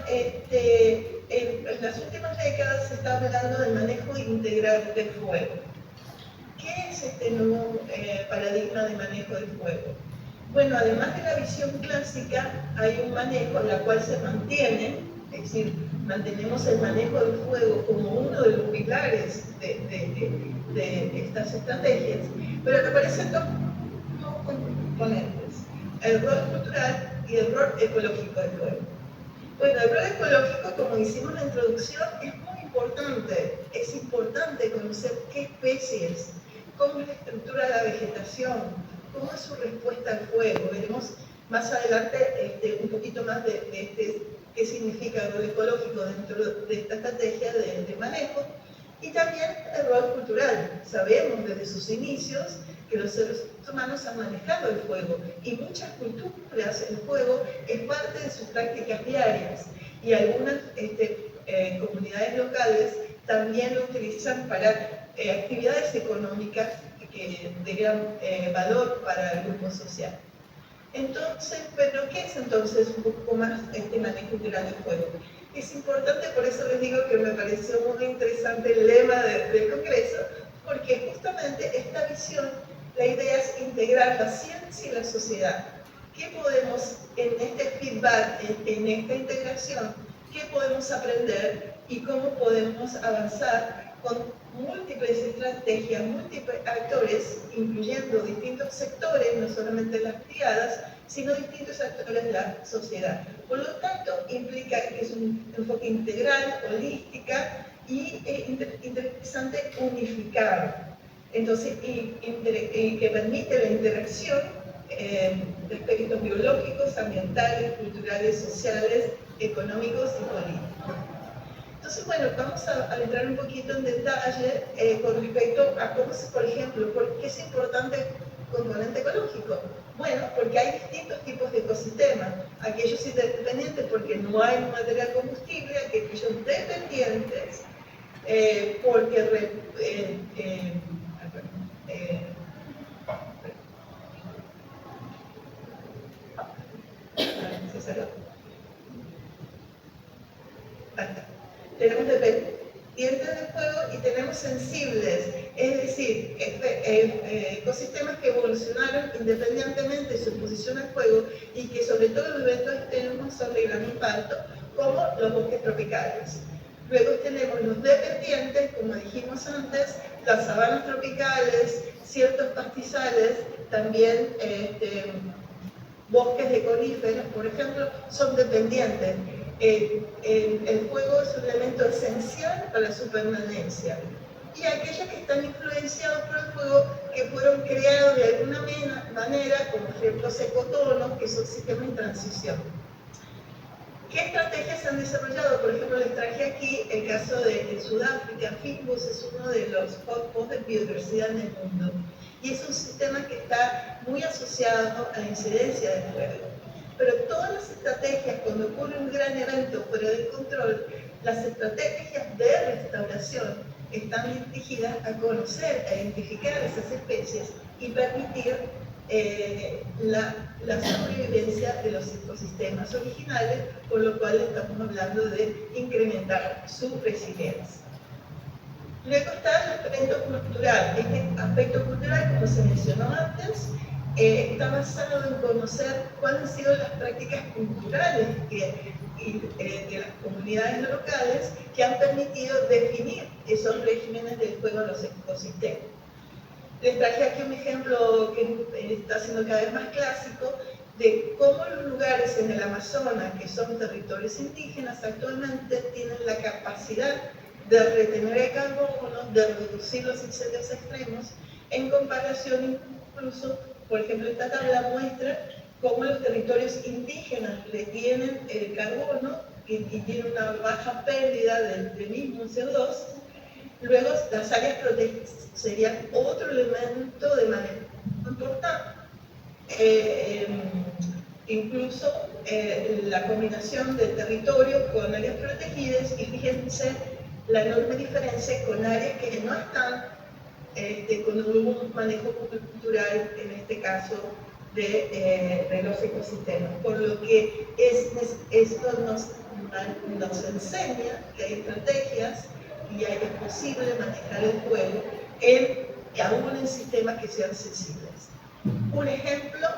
en las últimas décadas se está hablando del manejo integral del fuego. ¿Qué es este nuevo paradigma de manejo del fuego? Bueno, además de la visión clásica, hay un manejo en la cual se mantiene, es decir, mantenemos el manejo del fuego como uno de los pilares de estas estrategias, pero que aparecen dos componentes, el rol cultural y el rol ecológico del fuego. Bueno, el rol ecológico, como hicimos en la introducción, es muy importante. Es importante conocer qué especies, cómo es la estructura de la vegetación, cómo es su respuesta al fuego. Veremos más adelante un poquito más de qué significa el rol ecológico dentro de esta estrategia de manejo. Y también el rol cultural. Sabemos desde sus inicios que los seres humanos han manejado el fuego y muchas culturas el fuego es parte de sus prácticas diarias y algunas comunidades locales también lo utilizan para actividades económicas de gran valor para el grupo social. Entonces, ¿pero qué es entonces un poco más este manejo cultural del fuego? Es importante, por eso les digo que me pareció muy interesante el lema del Congreso, porque justamente esta visión, la idea es integrar la ciencia y la sociedad. ¿Qué podemos, en este feedback, en esta integración, qué podemos aprender y cómo podemos avanzar con múltiples estrategias, múltiples actores, incluyendo distintos sectores, no solamente las privadas, sino distintos actores de la sociedad? Por lo tanto, implica que es un enfoque integral, holística y interesante unificar. Entonces, que permite la interacción de aspectos biológicos, ambientales, culturales, sociales, económicos y políticos. Entonces, bueno, vamos a entrar un poquito en detalle con respecto a cómo, por ejemplo, por qué es importante el componente ecológico. Bueno, porque hay distintos tipos de ecosistemas. Aquellos interdependientes porque no hay material combustible, aquellos dependientes porque tenemos dependientes del fuego y tenemos sensibles, es decir, ecosistemas que evolucionaron independientemente de su exposición al fuego y que sobre todo los eventos externos son de gran impacto, como los bosques tropicales. Luego tenemos los dependientes, como dijimos antes, las sabanas tropicales, ciertos pastizales, también bosques de coníferas, por ejemplo, son dependientes. El fuego es un elemento esencial para su permanencia. Y aquellos que están influenciados por el fuego, que fueron creados de alguna manera, como ciertos ecotonos, que son sistemas en transición. ¿Qué estrategias se han desarrollado? Por ejemplo, les traje aquí el caso de Sudáfrica. Fynbos es uno de los hotspots de biodiversidad en el mundo. Y es un sistema que está muy asociado a la incidencia del fuego. Pero todas las estrategias, cuando ocurre un gran evento fuera de control, las estrategias de restauración están dirigidas a conocer, a identificar esas especies y permitir la sobrevivencia de los ecosistemas originales, por lo cual estamos hablando de incrementar su resiliencia. Luego está el aspecto cultural. Este aspecto cultural, como se mencionó antes, está basado en conocer cuáles han sido las prácticas culturales de las comunidades locales que han permitido definir esos regímenes del fuego en los ecosistemas. Les traje aquí un ejemplo que está siendo cada vez más clásico de cómo los lugares en el Amazonas, que son territorios indígenas, actualmente tienen la capacidad de retener el carbono, de reducir los incendios extremos, en comparación incluso, por ejemplo, esta tabla muestra cómo los territorios indígenas retienen el carbono y tienen una baja pérdida del mismo CO2. Luego, las áreas protegidas serían otro elemento de manejo importante. Incluso la combinación del territorio con áreas protegidas, y fíjense la enorme diferencia con áreas que no están con un manejo cultural, en este caso de los ecosistemas. Por lo que esto nos nos enseña que hay estrategias y es posible manejar el fuego aún en sistemas que sean sensibles. Un ejemplo,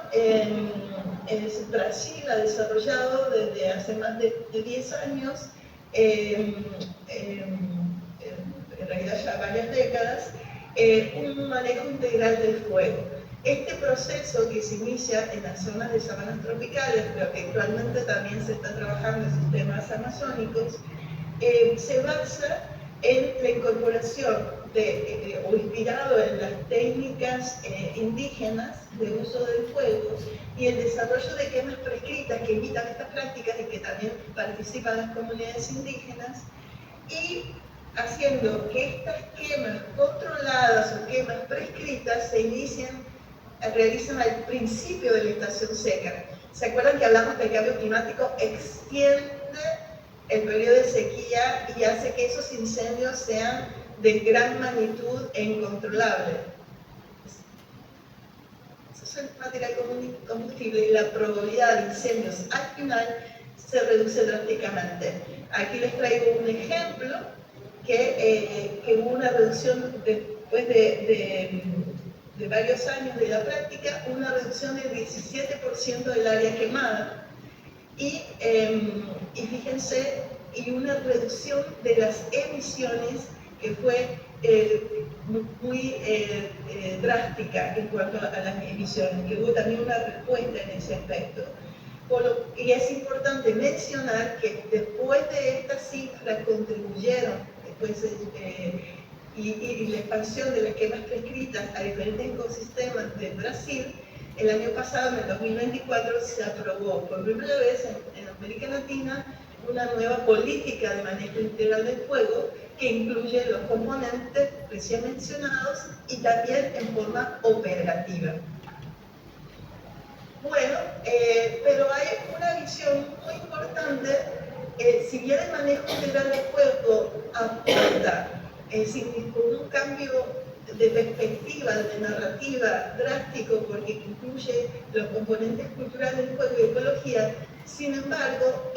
Brasil ha desarrollado desde hace más de 10 años, en realidad ya varias décadas, un manejo integral del fuego. Este proceso que se inicia en las zonas de sabanas tropicales, pero que actualmente también se está trabajando en sistemas amazónicos, se basa en la incorporación o inspirado en las técnicas indígenas de uso del fuego y el desarrollo de quemas prescritas que evitan estas prácticas y que también participan las comunidades indígenas, y haciendo que estas quemas controladas o quemas prescritas se realizan al principio de la estación seca. ¿Se acuerdan que hablamos del cambio climático extiende el periodo de sequía y hace que esos incendios sean de gran magnitud e incontrolables? Eso es el material combustible y la probabilidad de incendios al final se reduce drásticamente. Aquí les traigo un ejemplo que hubo una reducción después de varios años de la práctica, una reducción del 17% del área quemada. Y fíjense, y una reducción de las emisiones que fue muy drástica en cuanto a las emisiones, que hubo también una respuesta en ese aspecto. Y es importante mencionar que después de estas cifras contribuyeron, y la expansión de las quemas prescritas a diferentes ecosistemas de Brasil, el año pasado, en el 2024, se aprobó por primera vez en América Latina una nueva política de manejo integral del fuego que incluye los componentes recién mencionados y también en forma operativa. Bueno, pero hay una visión muy importante, si bien el manejo integral del fuego apunta, con un cambio de perspectiva, de narrativa drástico, porque incluye los componentes culturales del fuego y ecología, sin embargo,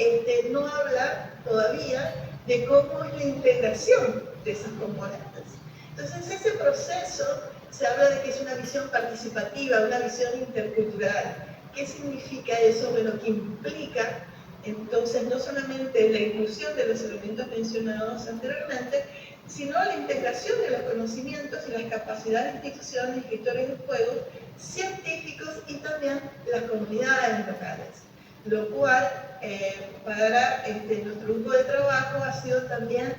no habla todavía de cómo es la integración de esos componentes. Entonces, ese proceso se habla de que es una visión participativa, una visión intercultural. ¿Qué significa eso? Bueno, que implica, entonces, no solamente la inclusión de los elementos mencionados anteriormente, sino la integración de los conocimientos y las capacidades de instituciones, gestores de fuego, científicos y también las comunidades locales. Lo cual, para nuestro grupo de trabajo ha sido también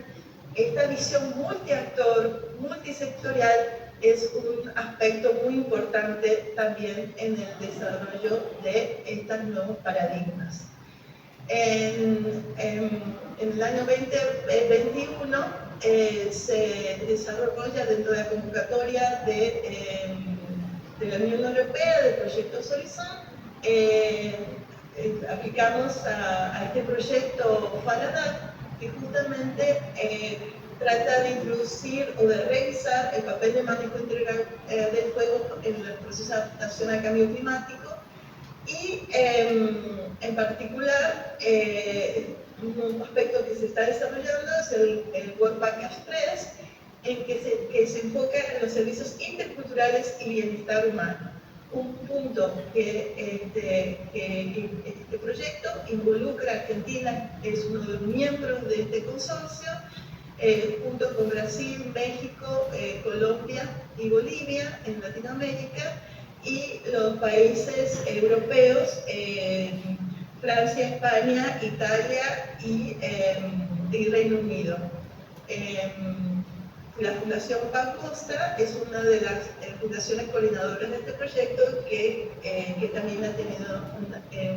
esta visión multiactor, multisectorial, es un aspecto muy importante también en el desarrollo de estos nuevos paradigmas. En el año 2021 se desarrolla dentro de la convocatoria de la Unión Europea del proyecto Horizon, aplicamos a este proyecto FALADAP, que justamente trata de introducir o de revisar el papel de manejo integral del fuego en el proceso de adaptación al cambio climático y en particular un aspecto que se está desarrollando es el Work Package 3, en que se enfoca en los servicios interculturales y bienestar humano. Un punto que este proyecto involucra a Argentina, es uno de los miembros de este consorcio, junto con Brasil, México, Colombia y Bolivia en Latinoamérica, y los países europeos, Francia, España, Italia y Reino Unido. La Fundación Pancosta es una de las fundaciones coordinadoras de este proyecto que también ha tenido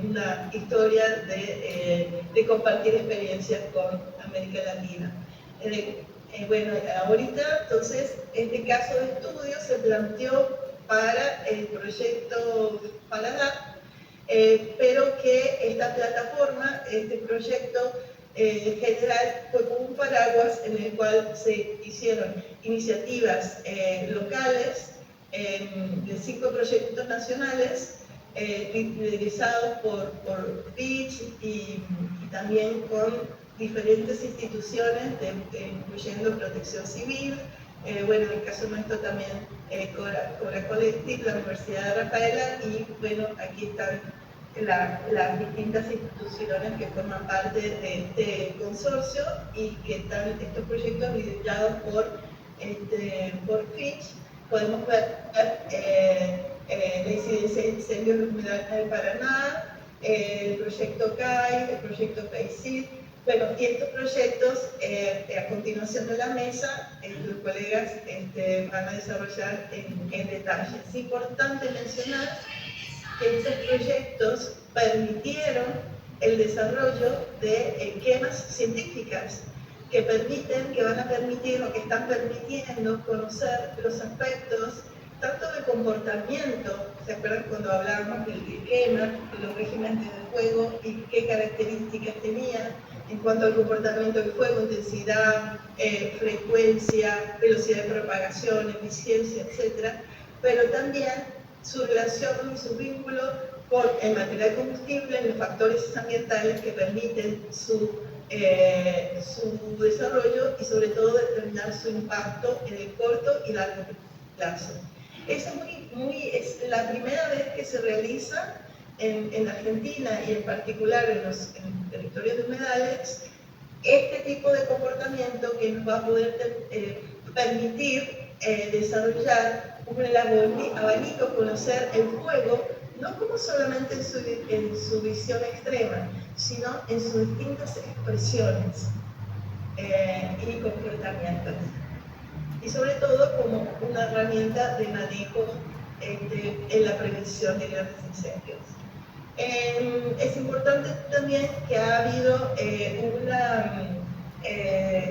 una historia de compartir experiencias con América Latina. Bueno, ahorita, entonces, este caso de estudio se planteó para el proyecto FALADAP, pero que esta plataforma, este proyecto general, fue como un paraguas en el cual se hicieron iniciativas locales de 5 proyectos nacionales liderados por Fitch y también con diferentes instituciones, incluyendo Protección Civil, bueno, en el caso nuestro también Cobra Collective, la Universidad de Rafaela, y bueno, aquí están las distintas instituciones que forman parte de este consorcio y que están estos proyectos liderados por Fitch. Podemos ver la incidencia de incendios en los humedales del Paraná, el proyecto CAI, el proyecto PAICID. Bueno, y estos proyectos, a continuación de la mesa, los colegas van a desarrollar en detalle. Es importante mencionar que estos proyectos permitieron el desarrollo de esquemas científicas que van a permitir o que están permitiendo conocer los aspectos tanto de comportamiento, ¿se acuerdan cuando hablábamos del esquema, de los regímenes del fuego y qué características tenían en cuanto al comportamiento del fuego, intensidad, frecuencia, velocidad de propagación, eficiencia, etc. Pero también su relación y su vínculo con el material combustible, los factores ambientales que permiten su desarrollo y sobre todo determinar su impacto en el corto y largo plazo. Es la primera vez que se realiza en Argentina y en particular en los territorios de humedales este tipo de comportamiento que nos va a poder permitir desarrollar un abanico, conocer el fuego, no como solamente en su visión extrema, sino en sus distintas expresiones y comportamientos. Y sobre todo como una herramienta de manejo en la prevención de grandes incendios. Es importante también que ha habido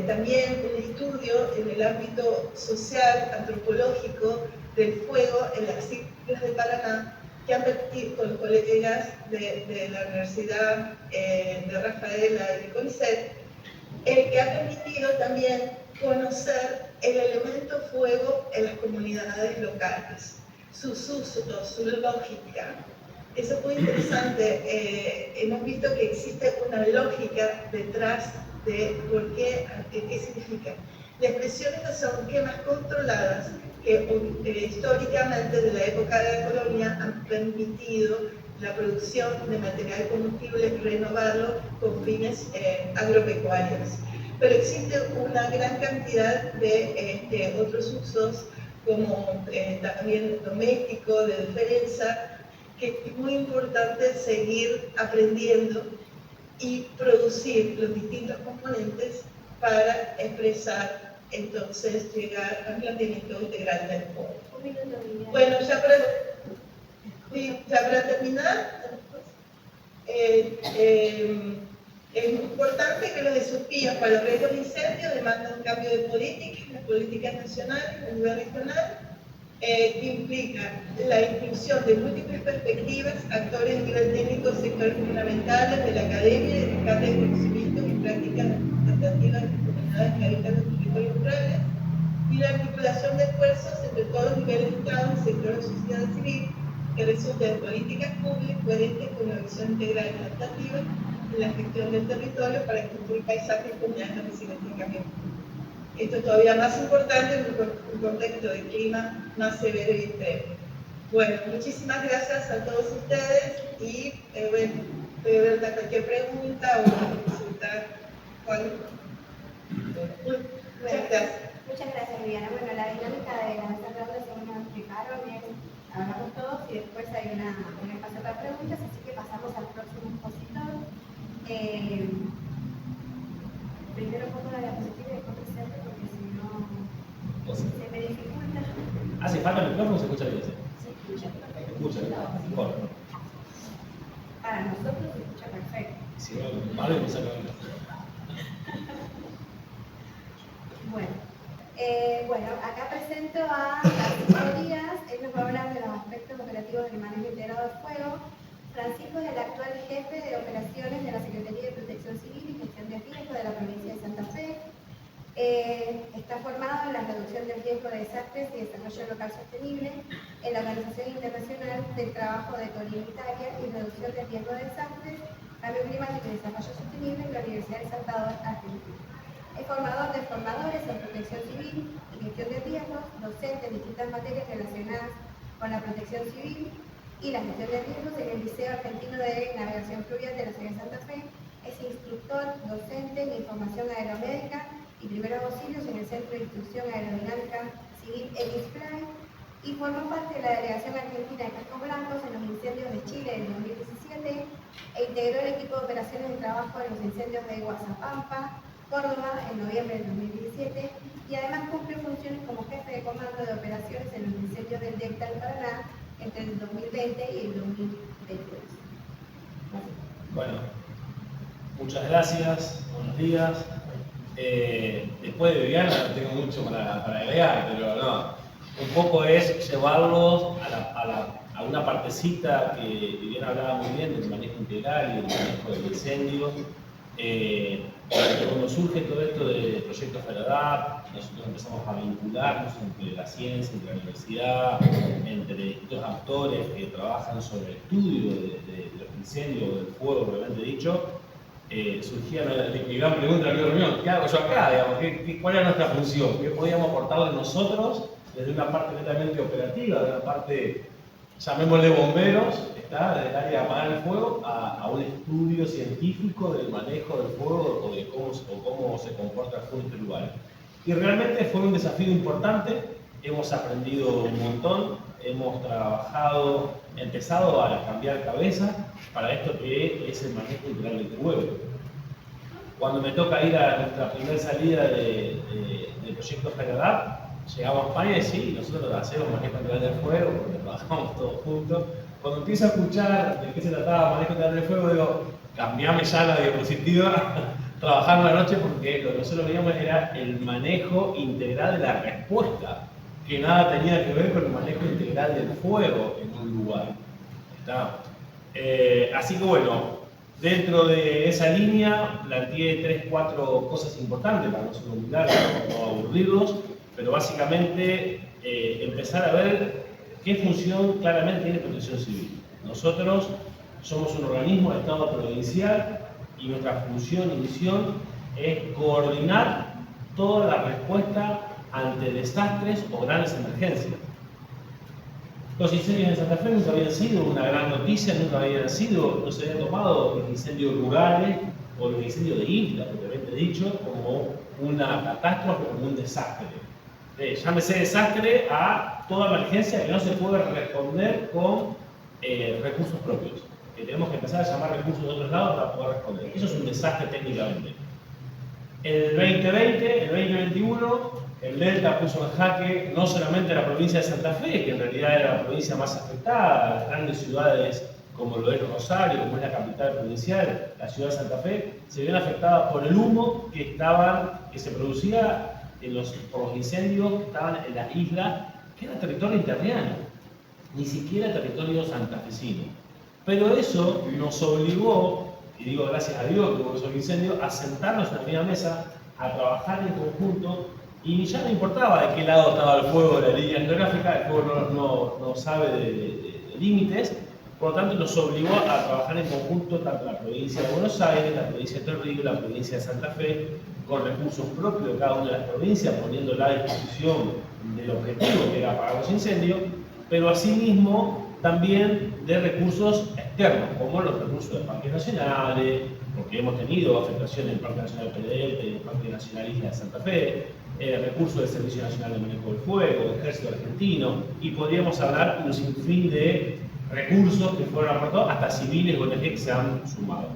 también un estudio en el ámbito social, antropológico, del fuego en las islas de Paraná, que han permitido con los colegas de la Universidad de Rafaela y de CONICET, que ha permitido también conocer el elemento fuego en las comunidades locales, sus usos, su lógica. Eso es muy interesante. Hemos visto que existe una lógica detrás de por qué significa. Las expresiones son quemas controladas que históricamente, desde la época de la colonia, han permitido la producción de material combustible y renovarlo con fines agropecuarios. Pero existe una gran cantidad de otros usos, como también doméstico, de defensa, que es muy importante seguir aprendiendo y producir los distintos componentes para expresar, entonces, llegar al planteamiento integral del fuego. Bueno, ya para terminar, es muy importante que los desafíos para los riesgos de incendio demandan un cambio de política en las políticas nacionales, a nivel regional, que implica la inclusión de múltiples perspectivas, actores a nivel técnico, sectores fundamentales de la academia, de rescate de conocimientos y prácticas adaptativas de las comunidades que habitan los territorios rurales, y la articulación de esfuerzos entre todos los niveles de Estado y sectores de sociedad civil que resulte de políticas públicas coherentes con la visión integral y adaptativa en la gestión del territorio para construir paisajes y comunidades resilientes al cambio. Esto es todavía más importante en un contexto de clima más severo y extremo. Bueno, muchísimas gracias a todos ustedes y bueno, estoy abierta a cualquier pregunta o consultar. Muchas gracias. Muchas gracias, Viviana. Bueno, la dinámica de la mesa redonda, según nos explicaron, es hablamos todos y después hay un espacio para preguntas, así que pasamos al próximo expositor. Primero pongo la diapositiva y después presento, porque si no se me dificulta. ¿Hace falta el micrófono o se escucha bien? Se escucha perfecto. Se escucha, mejor. Para nosotros se escucha perfecto. Si no, vale, pues saca el Bueno, acá presento a Francisco Díaz. Él nos va a hablar de los aspectos operativos del manejo integrado del fuego. Francisco es el actual jefe de operaciones de la Secretaría de Protección Civil y Gestión de Riesgo de la provincia de Santa Fe. Está formado en la reducción del riesgo de desastres y desarrollo local sostenible en la Organización Internacional del Trabajo de Comunitaria y Reducción del Riesgo de Desastres Cambio Climático y Desarrollo Sostenible en la Universidad del Salvador, Argentina. Es formador de formadores en protección civil y gestión de riesgos, docente en distintas materias relacionadas con la protección civil y la gestión de riesgos en el Liceo Argentino de Navegación Fluvial de la ciudad de Santa Fe. Es instructor, docente en información aeromédica y primeros auxilios en el Centro de Instrucción Aerodinámica Civil ELISFLY y formó parte de la Delegación Argentina de Cascos Blancos en los incendios de Chile en 2017 e integró el equipo de operaciones de trabajo en los incendios de Guazapampa, Córdoba, en noviembre del 2017 y además cumplió funciones como jefe de comando de operaciones en los incendios del Delta del Paraná entre el 2020 y el 2022. Bueno, muchas gracias, buenos días. Después de Viviana no tengo mucho para agregar, pero no. Un poco es llevarlos a una partecita que Viviana hablaba muy bien del manejo integral y del manejo del incendio. Cuando surge todo esto del proyecto FERADAP, nosotros empezamos a vincularnos entre la ciencia, entre la universidad, entre distintos actores que trabajan sobre el estudio de los incendios, del fuego, propiamente dicho. Surgía mi gran pregunta en la reunión: ¿qué hago yo acá? Digamos, ¿cuál era nuestra función? ¿Qué podíamos aportarle nosotros desde una parte netamente operativa, de una parte, llamémosle bomberos, desde el área de apagar el fuego, a un estudio científico del manejo del fuego o de cómo se comporta el fuego en este lugar? Y realmente fue un desafío importante, hemos aprendido un montón, hemos trabajado, empezado a cambiar cabeza para esto que es el manejo integral del fuego. Cuando me toca ir a nuestra primera salida del proyecto FERADAP, llegamos a España y sí, nosotros hacemos manejo integral del fuego porque trabajamos todos juntos. Cuando empiezo a escuchar de qué se trataba manejo integral del fuego, digo, cambiame ya la diapositiva, trabajar la noche, porque lo que nosotros veíamos era el manejo integral de la respuesta, que nada tenía que ver con el manejo integral del fuego en un lugar. ¿Está? Así que bueno, dentro de esa línea planteé 3-4 cosas importantes para nosotros mirar, no aburrirlos, pero básicamente empezar a ver qué función claramente tiene Protección Civil. Nosotros somos un organismo de Estado provincial y nuestra función y misión es coordinar toda la respuesta ante desastres o grandes emergencias. Los incendios en Santa Fe nunca habían sido una gran noticia, no se habían tomado los incendios rurales o los incendios de islas, propiamente dicho, como una catástrofe, como un desastre. Llámese desastre a toda emergencia que no se puede responder con recursos propios, que tenemos que empezar a llamar recursos de otros lados para poder responder. Eso es un desastre técnicamente. El 2020, el 2021, el Delta puso en jaque no solamente la provincia de Santa Fe, que en realidad era la provincia más afectada, las grandes ciudades como lo es Rosario, como es la capital provincial, la ciudad de Santa Fe, se vieron afectadas por el humo que se producía por los incendios que estaban en la isla, que era territorio interriano, ni siquiera territorio santafesino. Pero eso nos obligó, y digo gracias a Dios que hubo esos incendios, a sentarnos en la misma mesa, a trabajar en conjunto, y ya no importaba de qué lado estaba el fuego de la línea geográfica, el fuego no sabe de límites, por lo tanto nos obligó a trabajar en conjunto tanto la provincia de Buenos Aires, la provincia de Torrijos, la provincia de Santa Fe, con recursos propios de cada una de las provincias, poniéndola a disposición del objetivo que era apagar los incendios, pero asimismo también de recursos externos, como los recursos de parques nacionales, porque hemos tenido afectación en el Parque Nacional Pedregal, en el Parque Nacional Isla de Santa Fe, recursos del Servicio Nacional de Manejo del Fuego, del Ejército Argentino, y podríamos hablar un sinfín de recursos que fueron aportados, hasta civiles o ONG que se han sumado.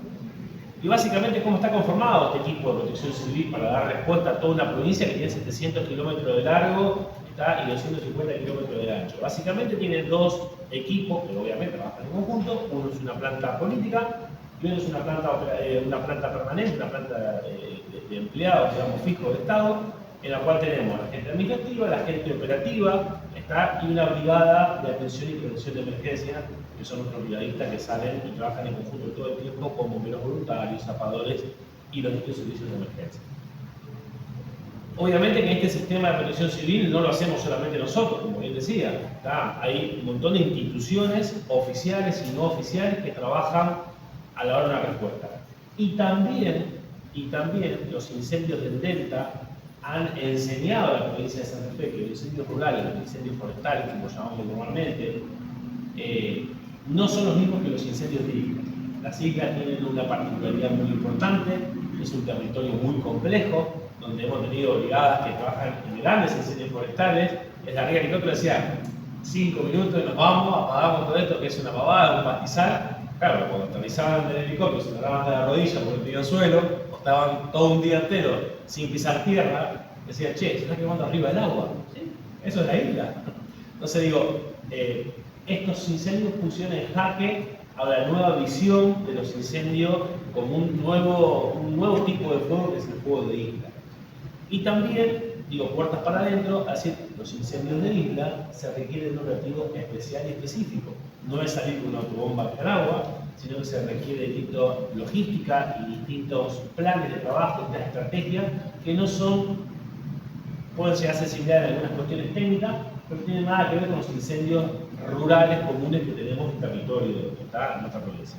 Y básicamente, ¿cómo está conformado este equipo de protección civil para dar respuesta a toda una provincia que tiene 700 kilómetros de largo y 250 kilómetros de ancho? Básicamente tiene dos equipos que obviamente trabajan en conjunto. Uno es una planta política y uno es una planta permanente, una planta de empleados, digamos, fijos del Estado, en la cual tenemos la gente administrativa, la gente operativa, y una brigada de atención y prevención de emergencia, que son nuestros brigadistas que salen y trabajan en conjunto todo el tiempo con bomberos voluntarios, zapadores y los distintos servicios de emergencia. Obviamente que este sistema de protección civil no lo hacemos solamente nosotros, como bien decía, hay un montón de instituciones oficiales y no oficiales que trabajan a la hora de una respuesta. Y también los incendios del Delta han enseñado a la provincia de Santa Fe que los incendios rurales, los incendios forestales, como llamamos normalmente, no son los mismos que los incendios de islas. Las islas tienen una particularidad muy importante, es un territorio muy complejo, donde hemos tenido brigadas que trabajan en grandes incendios forestales. Es la regla que creo que decía, 5 minutos y nos vamos, apagamos todo esto, que es una pavada, un pastizal. Claro, cuando aterrizaban del helicóptero, se agarraban de la rodilla porque no tenían suelo, o estaban todo un día entero sin pisar tierra, decían, che, se está quemando arriba del agua. ¿Sí? Eso es la isla. Entonces digo, estos incendios pusieron en jaque a la nueva visión de los incendios como un nuevo tipo de fuego, que es el fuego de isla. Y también, digo, puertas para adentro, así los incendios de isla se requieren de un operativo especial y específico. No es salir con una autobomba con agua, sino que se requiere distinta logística y distintos planes de trabajo, distintas estrategias que no son, pueden llegar a ser similares en algunas cuestiones técnicas, pero no tienen nada que ver con los incendios rurales comunes que tenemos en territorio, ¿está? En nuestra provincia.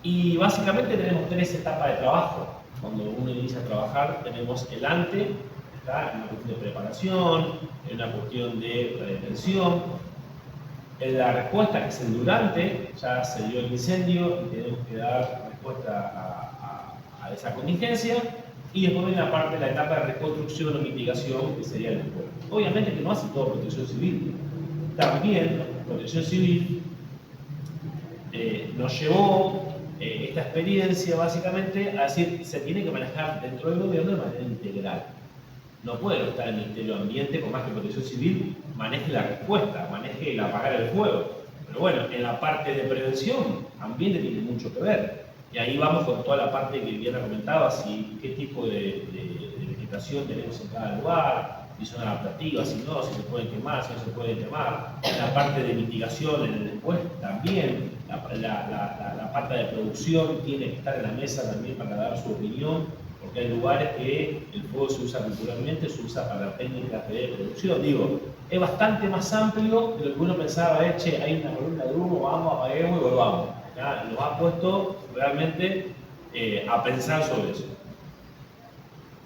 Y básicamente tenemos 3 etapas de trabajo. Cuando uno inicia a trabajar, tenemos el ante, ¿está? En una cuestión de preparación, en una cuestión de prevención. En la respuesta, que es el durante, ya se dio el incendio y tenemos que dar respuesta a esa contingencia. Y después viene la etapa de reconstrucción o mitigación, que sería el después. Obviamente que no hace todo protección civil. También protección civil nos llevó esta experiencia básicamente a decir, se tiene que manejar dentro del gobierno de manera integral. No puede estar el Ministerio de Ambiente, con más que protección civil, maneje la respuesta, maneje el apagar el fuego. Pero bueno, en la parte de prevención, ambiente tiene mucho que ver. Y ahí vamos con toda la parte que Viviana comentaba, si qué tipo de vegetación tenemos en cada lugar, si son adaptativas, si no, si se pueden quemar, si no se pueden quemar. En la parte de mitigación, en el después también, la parte de producción tiene que estar en la mesa también para dar su opinión, porque hay lugares que el fuego se usa culturalmente, se usa para técnicas de producción. Digo, es bastante más amplio de lo que uno pensaba, che, hay una columna de humo, vamos, apaguemos y volvamos. ¿Ya? Nos ha puesto realmente a pensar sobre eso.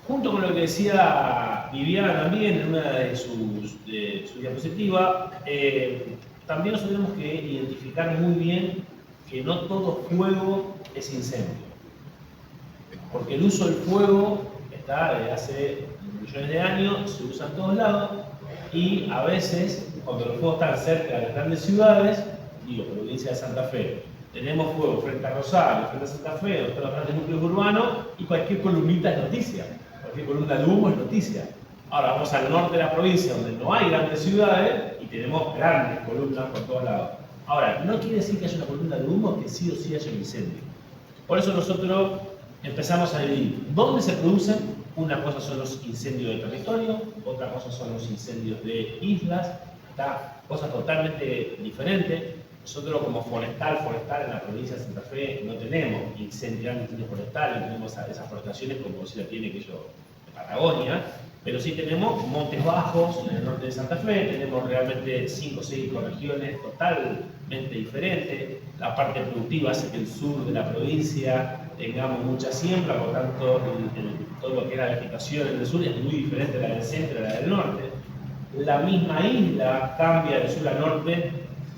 Junto con lo que decía Viviana también en una de sus diapositivas, también nosotros tenemos que identificar muy bien que no todo fuego es incendio. Porque el uso del fuego está desde hace millones de años, se usa en todos lados, y a veces, cuando los fuegos están cerca de las grandes ciudades, digo, provincia de Santa Fe, tenemos fuego frente a Rosario, frente a Santa Fe, donde están los grandes núcleos urbanos, y cualquier columnita es noticia, cualquier columna de humo es noticia. Ahora vamos al norte de la provincia, donde no hay grandes ciudades, y tenemos grandes columnas por todos lados. Ahora, no quiere decir que haya una columna de humo que sí o sí haya un incendio. Por eso nosotros empezamos a dividir dónde se producen. Una cosa son los incendios de territorio, otra cosa son los incendios de islas, ¿está? Cosas totalmente diferentes. Nosotros como forestal en la provincia de Santa Fe no tenemos grandes incendios forestales, no tenemos esas forestaciones como si la tiene aquello de Patagonia, pero sí tenemos montes bajos en el norte de Santa Fe, tenemos realmente 5 o 6 ecorregiones totalmente diferentes. La parte productiva hace que el sur de la provincia tengamos mucha siembra, por tanto todo lo que era vegetación en el sur es muy diferente a la del centro y a la del norte. La misma isla cambia de sur a norte,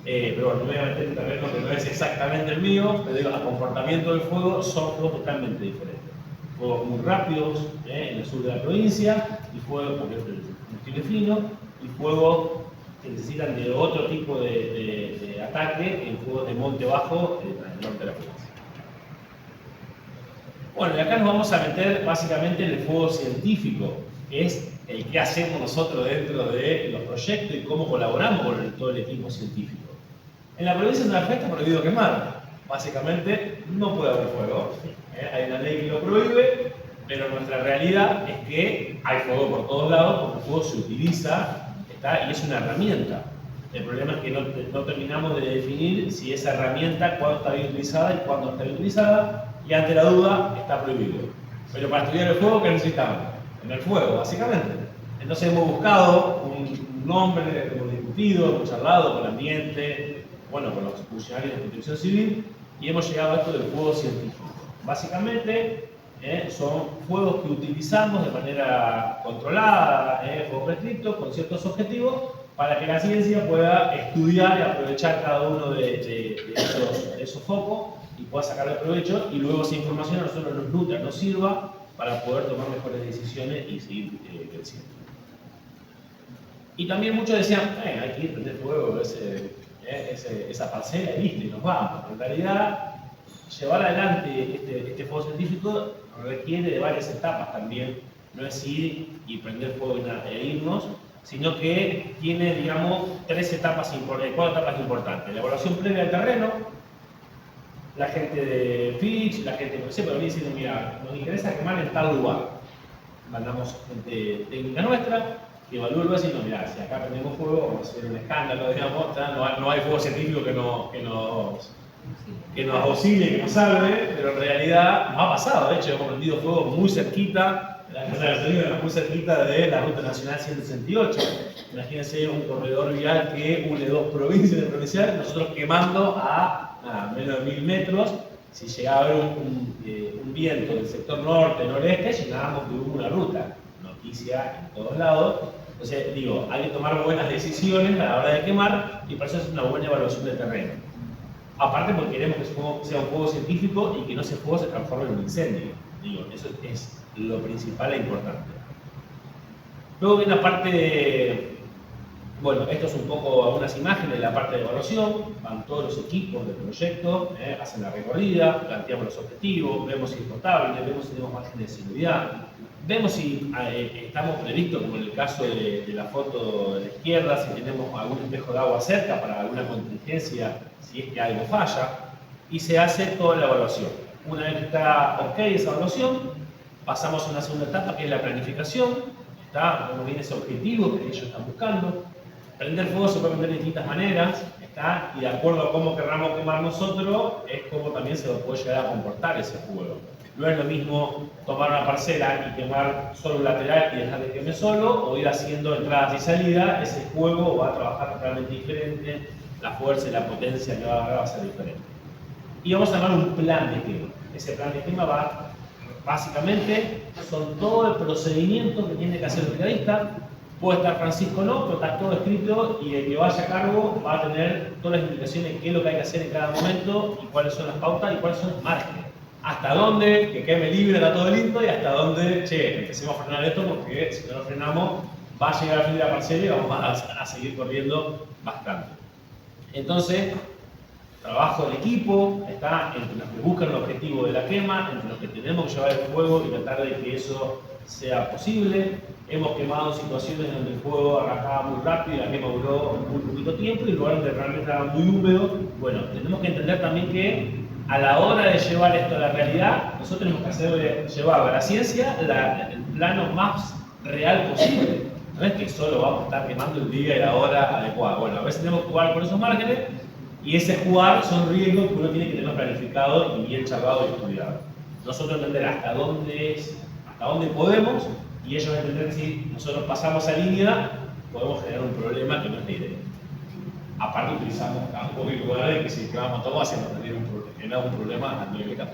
pero bueno, no me voy a meter en un terreno que no es exactamente el mío, pero digo, el comportamiento del fuego son fuegos totalmente diferentes. Fuegos muy rápidos en el sur de la provincia, y fuegos, porque es el combustible fino, y fuegos que necesitan de otro tipo de ataque en fuegos de monte bajo en el norte de la provincia. Bueno, y acá nos vamos a meter básicamente en el fuego científico, que es el que hacemos nosotros dentro de los proyectos y cómo colaboramos con todo el equipo científico. En la provincia de Santa Fe está prohibido quemar. Básicamente no puede haber fuego. Hay una ley que lo prohíbe, pero nuestra realidad es que hay fuego por todos lados porque el fuego se utiliza, y es una herramienta. El problema es que no terminamos de definir si esa herramienta, cuándo está bien utilizada y cuándo está bien utilizada, y ante la duda está prohibido. Pero para estudiar el fuego, ¿qué necesitamos? En el fuego, básicamente. Entonces hemos buscado un nombre, hemos discutido, hemos charlado con el ambiente, bueno, con los funcionarios de protección civil, y hemos llegado a esto del fuego científico. Básicamente, son fuegos que utilizamos de manera controlada, fuegos restrictos, con ciertos objetivos, para que la ciencia pueda estudiar y aprovechar cada uno de esos focos y pueda sacarle provecho, y luego esa información a nosotros nos nutra, nos sirva para poder tomar mejores decisiones y seguir creciendo. Y también muchos decían, hay que ir a prender fuego esa parcela y listo, y nos vamos. Pero en realidad, llevar adelante este fuego científico requiere de varias etapas también. No es ir y prender fuego e irnos, sino que tiene, digamos, 4 etapas importantes. La evaluación previa del terreno, la gente de Fitch, la gente de pero viene diciendo, mira, nos interesa quemar en tal lugar. Mandamos gente técnica nuestra, que evalúa el lugar y dice, mira, si acá prendemos fuego, vamos a hacer un escándalo, digamos, no hay fuego científico que nos auxilie, que nos salve, pero en realidad nos ha pasado. De hecho, hemos prendido fuego muy cerquita, muy cerquita de la Ruta Nacional 168. Imagínense un corredor vial que une 2 provincias de provincial, nosotros quemando a menos de 1000 metros. Si llegaba a haber un viento del sector norte-noreste, llenábamos de humo la ruta. Noticia en todos lados. Entonces, digo, hay que tomar buenas decisiones a la hora de quemar, y por eso es una buena evaluación del terreno. Aparte porque queremos que sea un fuego científico y que no ese fuego se transforme en un incendio. Digo, eso es lo principal e importante. Luego viene la parte bueno, esto es un poco algunas imágenes de la parte de evaluación. Van todos los equipos del proyecto, hacen la recorrida, planteamos los objetivos, vemos si es potable, vemos si tenemos márgenes de seguridad, vemos si estamos previstos, como en el caso de la foto de la izquierda, si tenemos algún espejo de agua cerca para alguna contingencia, si es que algo falla, y se hace toda la evaluación. Una vez que está ok esa evaluación, pasamos a una segunda etapa que es la planificación. Está cómo viene ese objetivo que ellos están buscando. Prender fuego se puede prender de distintas maneras, ¿está? Y de acuerdo a cómo querramos quemar nosotros, es como también se puede llegar a comportar ese fuego. No es lo mismo tomar una parcela y quemar solo un lateral y dejar de quemar solo, o ir haciendo entradas y salidas. Ese fuego va a trabajar totalmente diferente, la fuerza y la potencia que va a agarrar va a ser diferente. Y vamos a armar un plan de quema. Ese plan de quema va, básicamente, son todo el procedimiento que tiene que hacer el brigadista. Puede estar Francisco no, pero está todo escrito, y el que vaya a cargo va a tener todas las indicaciones de qué es lo que hay que hacer en cada momento, y cuáles son las pautas y cuáles son los márgenes. Hasta dónde, que queme libre, está todo lindo, y hasta dónde, empecemos a frenar esto, porque si no lo frenamos, va a llegar al fin de la parcela y vamos a seguir corriendo bastante. Entonces, trabajo del equipo está entre los que buscan el objetivo de la quema, entre los que tenemos que llevar el fuego y tratar de que eso sea posible. Hemos quemado situaciones donde el fuego arrancaba muy rápido y la quema duró muy poquito tiempo, y en lugares donde realmente estaba muy húmedo. Bueno, tenemos que entender también que a la hora de llevar esto a la realidad, nosotros tenemos que llevar a la ciencia el plano más real posible. No es que solo vamos a estar quemando el día y la hora adecuada. Bueno, a veces tenemos que jugar por esos márgenes, y ese jugar son riesgos que uno tiene que tener planificado y bien charlado y estudiado. Nosotros entender hasta dónde podemos, y ellos entender si nosotros pasamos esa línea, podemos generar un problema que no es la idea. Aparte utilizamos campos y lugares que si quemamos todo hacemos generar un problema a nivel de campo.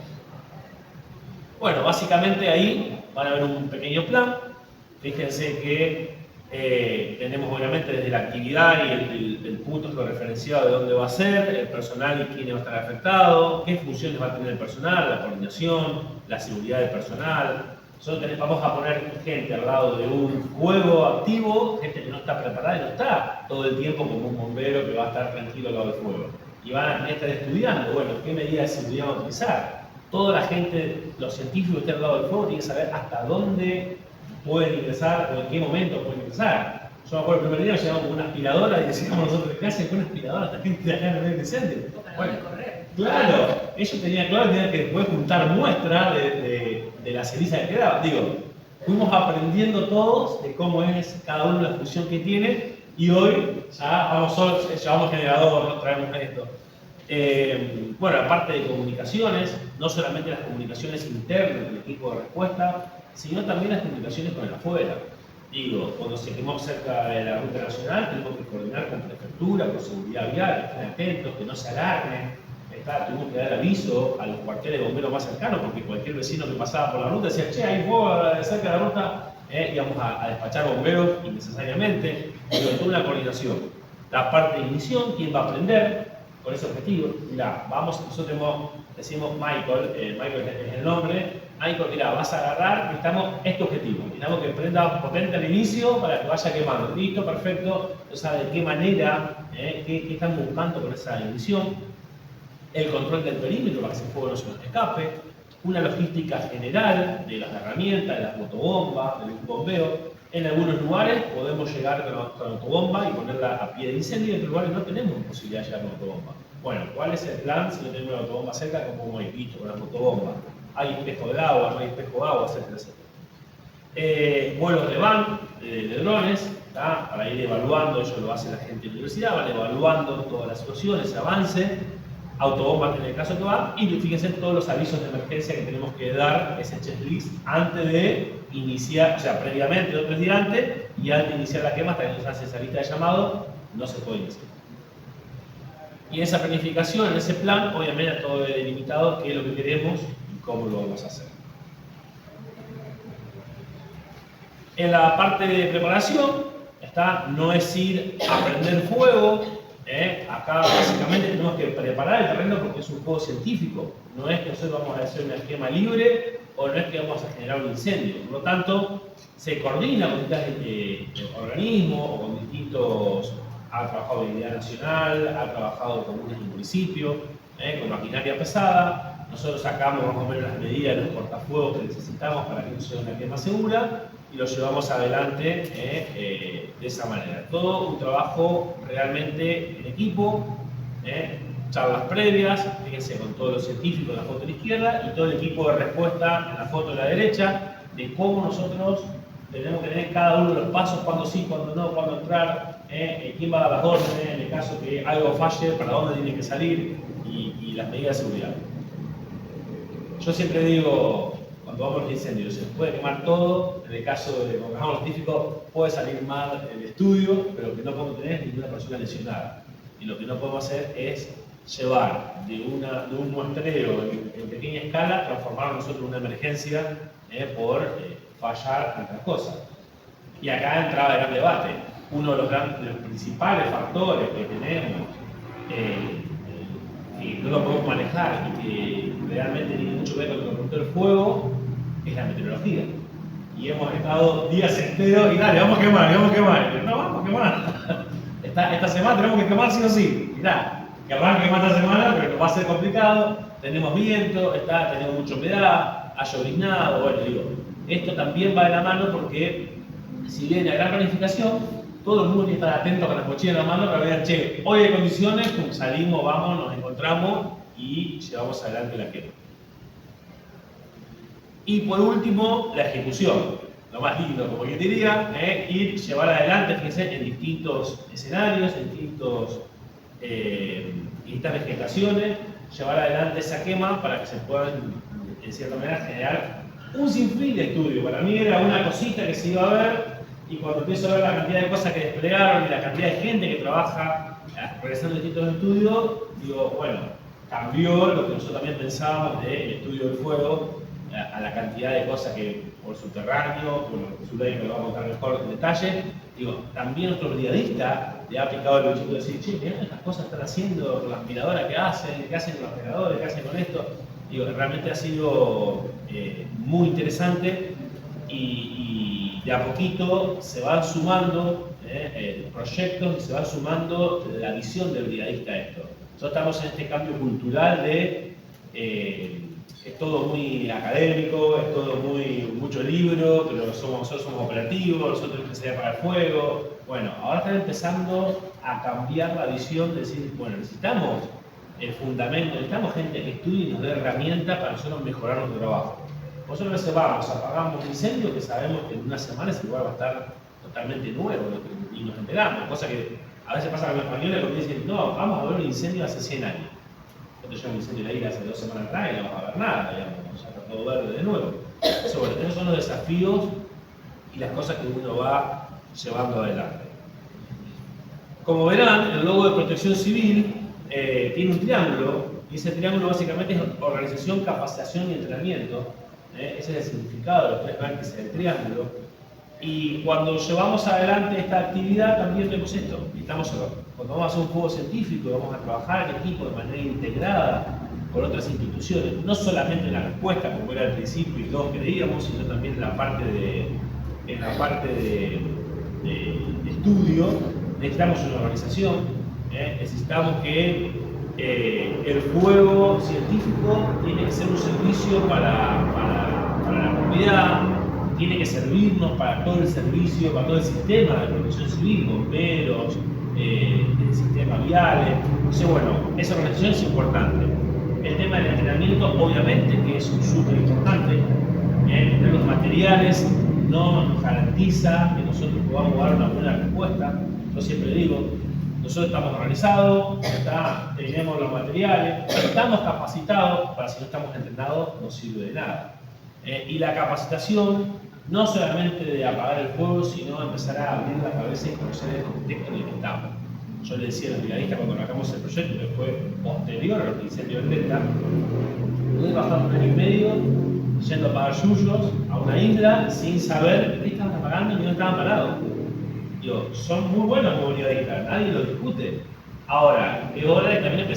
Bueno, básicamente ahí van a ver un pequeño plan. Fíjense que tenemos obviamente desde la actividad y el punto referenciado de dónde va a ser, el personal y quién va a estar afectado, qué funciones va a tener el personal, la coordinación, la seguridad del personal. Nosotros vamos a poner gente al lado de un fuego activo, gente que no está preparada y no está todo el tiempo como un bombero que va a estar tranquilo al lado del fuego. Y van a tener que estar estudiando, bueno, qué medidas de seguridad van a utilizar. Toda la gente, los científicos que estén al lado del fuego, tienen que saber hasta dónde pueden ingresar o en qué momento pueden ingresar. Yo me acuerdo el primer día llegamos con una aspiradora y decíamos nosotros, ¿qué hacen con una aspiradora? Esta gente de acá en el medio incendio. Bueno, claro, ellos tenían claro que tenían que después juntar muestra de la ceniza que quedaba. Digo, fuimos aprendiendo todos de cómo es cada uno la función que tiene, y hoy ya llevamos generador, no traemos esto. Bueno, la parte de comunicaciones, no solamente las comunicaciones internas del equipo de respuesta, sino también las comunicaciones con el afuera. Digo, cuando se quemó cerca de la ruta nacional, tenemos que coordinar con prefectura, con seguridad vial, que estén atentos, que no se alarmen. tuvimos que dar aviso a los cuarteles de bomberos más cercanos, porque cualquier vecino que pasaba por la ruta decía, che, hay fuego cerca de la ruta, íbamos a despachar bomberos innecesariamente, pero toda una coordinación. La parte de ignición, ¿quién va a prender con ese objetivo? Mirá, nosotros decimos Michael, Michael es el nombre, Michael, mirá, vas a agarrar, necesitamos este objetivo, necesitamos que prenda potente al inicio para que vaya quemando. Listo, perfecto, o sea, de qué manera, qué están buscando con esa ignición, el control del perímetro para que ese fuego no se nos escape, una logística general de las herramientas, de las motobombas, del bombeo. En algunos lugares podemos llegar con autobomba y ponerla a pie de incendio, y en otros lugares no tenemos posibilidad de llegar con autobomba. Bueno, ¿cuál es el plan si no tenemos una autobomba cerca? Como hemos visto con la motobomba. Hay espejo de agua, no hay espejo de agua, etcétera, etcétera. Vuelos de van, de drones, ¿tá? Para ir evaluando, eso lo hace la gente de la universidad, van evaluando todas las situaciones, ese avance, autobombas en el caso que va, y fíjense en todos los avisos de emergencia que tenemos que dar, ese checklist, antes de iniciar, o sea, previamente, 2 o 3 días antes, y antes de iniciar la quema, hasta que nos hace esa lista de llamado, no se puede iniciar. Y en esa planificación, en ese plan, obviamente todo es delimitado qué es lo que queremos y cómo lo vamos a hacer. En la parte de preparación, no es ir a prender fuego. Acá básicamente tenemos que preparar el terreno porque es un juego científico. No es que nosotros vamos a hacer una quema libre o no es que vamos a generar un incendio. Por lo tanto, se coordina con distintos organismos o con distintos. Ha trabajado Unidad Nacional, ha trabajado con comunas y municipios, con maquinaria pesada. Nosotros sacamos más o menos las medidas de los cortafuegos que necesitamos para que no sea una quema segura y lo llevamos adelante de esa manera. Todo un trabajo realmente en equipo, charlas previas, fíjense con todos los científicos en la foto de la izquierda y todo el equipo de respuesta en la foto de la derecha, de cómo nosotros tenemos que tener cada uno de los pasos, cuándo sí, cuándo no, cuándo entrar, quién va a dar las órdenes, en el caso que algo falle, para dónde tiene que salir y las medidas de seguridad. Yo siempre digo, cuando vamos a los incendios, se puede quemar todo, en el caso de cuando los científicos puede salir mal el estudio, pero que no podemos tener ninguna persona lesionada. Y lo que no podemos hacer es llevar de un muestreo en pequeña escala, transformarlo nosotros en una emergencia por fallar en otras cosas. Y acá entraba el gran debate. Uno de los principales factores que tenemos, que no lo podemos manejar y que realmente tiene mucho que ver con lo que preguntó el fuego, es la meteorología. Y hemos estado días enteros y dale, vamos a quemar, Pero no vamos a quemar. Esta semana tenemos que quemar sí o sí. Mirá, que arranque quemar esta semana, pero va a ser complicado. Tenemos viento, tenemos mucha humedad, ha lloviznado, bueno, digo, esto también va de la mano porque si bien hay gran planificación, todo el mundo tiene que estar atento con las mochilas en la mano para ver, che, hoy hay condiciones, pum, salimos, vamos, nos encontramos y llevamos adelante la quema. Y por último, la ejecución. Lo más lindo, como yo diría, llevar adelante, fíjense, en distintos escenarios, en distintas vegetaciones, llevar adelante esa quema para que se puedan, en cierta manera, generar un sinfín de estudios. Para mí era una cosita que se iba a ver, y cuando empiezo a ver la cantidad de cosas que desplegaron y la cantidad de gente que trabaja realizando distintos estudios, digo, bueno, cambió lo que nosotros también pensábamos del estudio del fuego, a la cantidad de cosas que por subterráneo, por su ley me lo va a contar mejor en detalle. Digo, también nuestro brigadista le ha aplicado el bichito de decir, che, mirá estas cosas están haciendo con la aspiradora que hacen con los aspiradores, qué hacen con esto. Digo, realmente ha sido muy interesante y de a poquito se van sumando proyectos y se va sumando la visión del brigadista a esto. Nosotros estamos en este cambio cultural de es todo muy académico, es todo mucho libro, pero nosotros somos operativos, nosotros tenemos que salir a apagar fuego. Bueno, ahora están empezando a cambiar la visión de decir, bueno, necesitamos el fundamento, necesitamos gente que estudie y nos dé herramientas para nosotros mejorar nuestro trabajo. Nosotros a veces vamos, apagamos un incendio que sabemos que en una semana ese lugar va a estar totalmente nuevo y nos enteramos, cosa que a veces pasa con los españoles porque dicen, no, vamos a ver un incendio hace 100 años. Nosotros llevamos un incendio en la isla hace 2 semanas atrás y no vamos a ver nada, digamos, ya está todo verde de nuevo. Eso, bueno, esos son los desafíos y las cosas que uno va llevando adelante. Como verán, el logo de Protección Civil tiene un triángulo Y ese triángulo básicamente es organización, capacitación y entrenamiento. Ese es el significado de los 3 vértices del triángulo. Y cuando llevamos adelante esta actividad también vemos esto. Cuando vamos a hacer un juego científico, vamos a trabajar en equipo de manera integrada con otras instituciones, no solamente en la respuesta, como era al principio y todos creíamos, sino también en la parte de estudio. Necesitamos una organización, necesitamos que el juego científico tiene que ser un servicio para la comunidad, tiene que servirnos para todo el servicio, para todo el sistema de protección civil, bomberos, el sistema viales. Entonces, bueno, esa organización es importante. El tema del entrenamiento, obviamente, que es súper importante. Tener los materiales no nos garantiza que nosotros podamos dar una buena respuesta. Yo siempre digo, nosotros estamos organizados, tenemos los materiales, estamos capacitados, para si no estamos entrenados no sirve de nada. Y la capacitación, no solamente de apagar el fuego, sino empezar a abrir la cabeza y conocer el contexto en el que estamos. Yo le decía a los brigadistas cuando arrancamos el proyecto, que fue posterior a los incendios del Delta, pude bajar 1 año y medio yendo a apagar yuyos a una isla sin saber qué estaban apagando ni dónde estaban parados. Digo, son muy buenos como brigadistas, nadie lo discute. Ahora, es hora de que también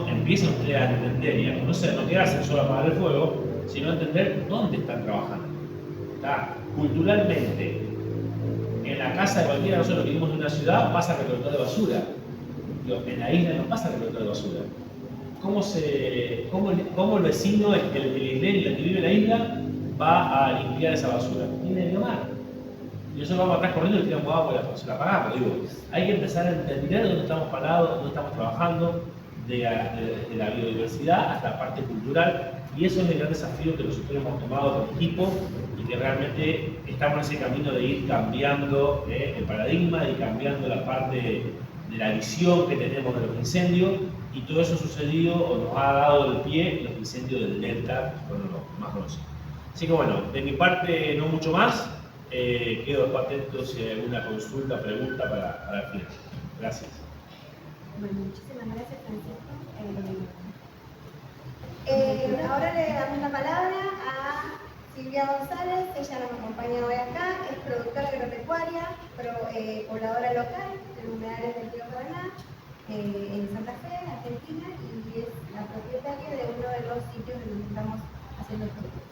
empiecen ustedes a entender y a conocer, no quedarse solo a apagar el fuego, sino a entender dónde están trabajando. Culturalmente, en la casa de cualquiera de nosotros que vivimos en una ciudad pasa recolector de basura. En la isla no pasa recolector de basura. ¿Cómo el vecino, el isleño, el que vive en la isla, va a limpiar esa basura? Viene del mar. Y nosotros vamos atrás corriendo y tiramos agua y se la apagamos. Digo, hay que empezar a entender dónde estamos parados, dónde estamos trabajando, de la biodiversidad hasta la parte cultural. Y eso es el gran desafío que nosotros hemos tomado como equipo y que realmente estamos en ese camino de ir cambiando el paradigma y cambiando la parte de la visión que tenemos de los incendios, y todo eso ha sucedido o nos ha dado el pie los incendios del Delta, que fueron los más conocidos. Así que bueno, de mi parte no mucho más, quedo atento si hay alguna consulta, pregunta para el final. Gracias. Bueno, muchísimas gracias, Francisco. Ahora le damos la palabra a Silvia González. Ella nos acompaña hoy acá, es productora agropecuaria, pobladora local de los humedales del río Paraná, en Santa Fe, Argentina, y es la propietaria de uno de los sitios en donde estamos haciendo el proyecto.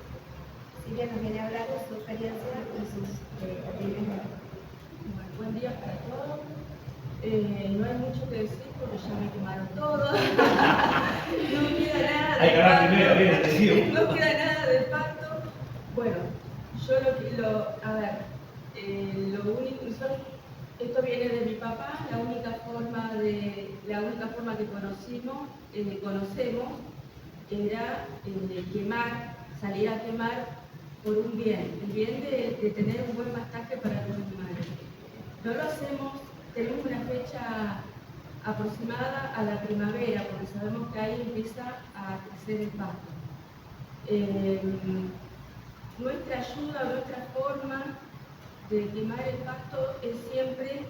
Silvia nos viene a hablar de su experiencia y sus opiniones. Buen día para todos. No hay mucho que decir porque ya me quemaron todo. No queda nada de Hay que hablar primero, bien entendido. No queda nada de pacto. Bueno, yo lo único, esto viene de mi papá. La única forma que conocemos era quemar, salir a quemar por un bien, el bien de tener un buen pastaje para los animales. No lo hacemos. Tenemos una fecha aproximada a la primavera, porque sabemos que ahí empieza a crecer el pasto. Nuestra ayuda, nuestra forma de quemar el pasto es siempre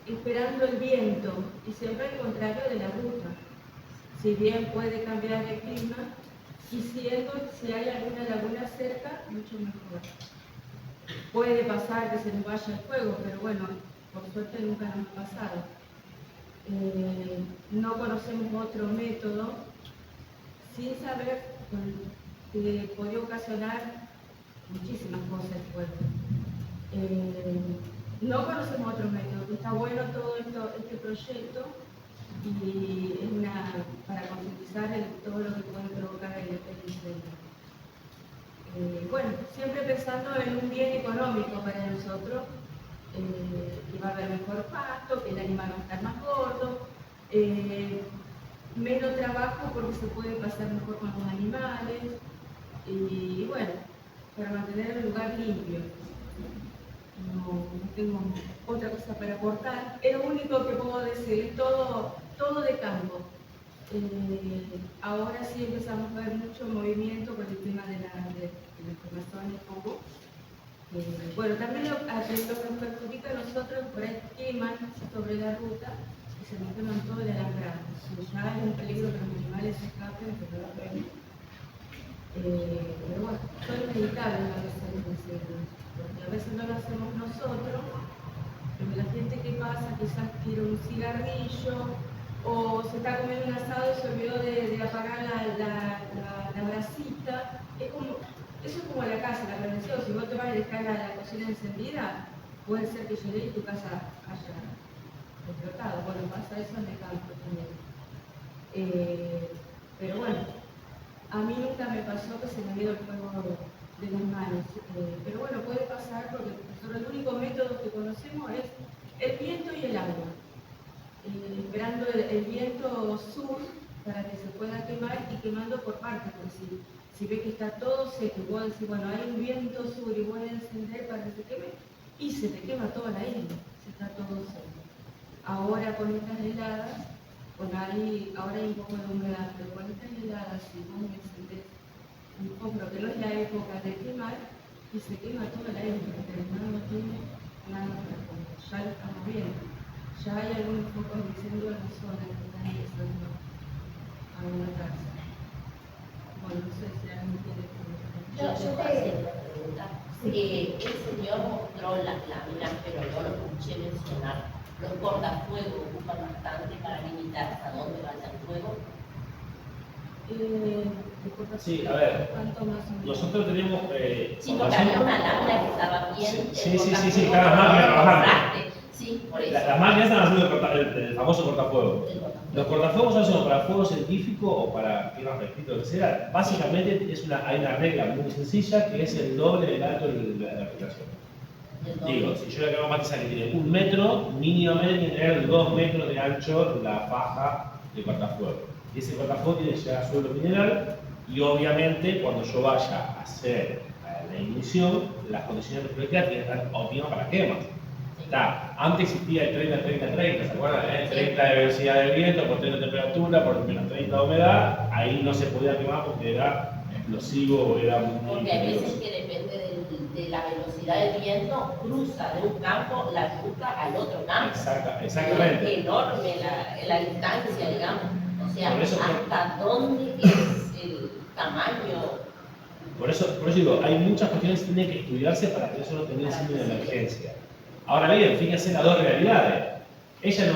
esperando el viento y siempre al contrario de la ruta. Si bien puede cambiar el clima, y si hay alguna laguna cerca, mucho mejor. Puede pasar que se nos vaya el fuego, pero bueno, por suerte nunca nos ha pasado. No conocemos otro método sin saber que podría ocasionar muchísimas cosas el fuego. No conocemos otro método. Está bueno todo este proyecto y es para concientizar todo lo que puede provocar el incendio. Bueno, siempre pensando en un bien económico para nosotros. Que va a haber mejor pasto, que el animal va a estar más gordo, menos trabajo porque se puede pasar mejor con los animales y bueno, para mantener el lugar limpio. No tengo otra cosa para aportar. Es lo único que puedo decir, todo de campo. Ahora sí empezamos a ver mucho movimiento con el tema de la información y poco. Bueno, también lo que nos perjudica a nosotros por ahí queman sobre la ruta y se me queman todo el alambrado. Ya es un peligro que los animales se escapen, pero no ven. Pero bueno, son inevitables a veces los incendios, porque a veces no lo hacemos nosotros, pero la gente que pasa quizás quiere un cigarrillo o se está comiendo un asado y se olvidó de apagar la brasita. Eso es como la casa, la prevención. Si vos te vas a dejar la cocina encendida, puede ser que llegue y tu casa haya explotado. Bueno, pasa eso en el campo también. Pero bueno, a mí nunca me pasó que se me dio el fuego de las manos. Pero bueno, puede pasar porque nosotros el único método que conocemos es el viento y el agua. Esperando el viento sur para que se pueda quemar y quemando por partes, porque si ve que está todo seco, y vos decís, bueno, hay un viento sur y voy a encender para que se queme, y se te quema toda la isla, si está todo seco. Ahora con estas heladas, ahora hay un poco de humedad, pero con estas heladas, si vos encendés un poco, que no es la época de quemar, y se quema toda la isla, porque no tiene nada para comer, ya lo estamos viendo. Ya hay algunos focos de incendio en la zona que están empezando a notarse. Bueno, no sé si alguien quiere comentar. Yo te hacer una pregunta. El señor mostró las láminas, pero yo lo escuché mencionar. Los cortafuegos ocupan bastante para limitar hasta dónde vaya el fuego. Sí, a ver, ¿Cuánto más o menos? nosotros tenemos... Sí, porque había una lámina que estaba bien. Sí, cada máquina trabajando. Sí, por eso. Las máquinas están haciendo el famoso cortafuego. Los cortafuegos son para fuego científico o para quemas fresquitos, lo que sea. Básicamente hay una regla muy sencilla que es el doble del alto de la aplicación. Digo, si yo le hago matiza que tiene 1 metro, mínimamente tiene que tener 2 metros de ancho la faja de cortafuego. Y ese cortafuego tiene que llegar a suelo mineral y obviamente cuando yo vaya a hacer la ignición, las condiciones de fresquedad tienen que estar óptimas para quemas. Antes existía el 30-30-30, ¿se acuerdan? 30 de velocidad del viento por 30 de temperatura, por menos 30 de humedad, ahí no se podía quemar porque era explosivo, era muy... Porque hay veces que depende de la velocidad del viento, cruza de un campo la ruta al otro campo. Exactamente. Es enorme la distancia, digamos. O sea, Por eso, hasta dónde es el tamaño. Por eso digo, hay muchas cuestiones que tienen que estudiarse para que eso no termine siendo una emergencia. Ahora bien, fíjense las dos realidades. Ella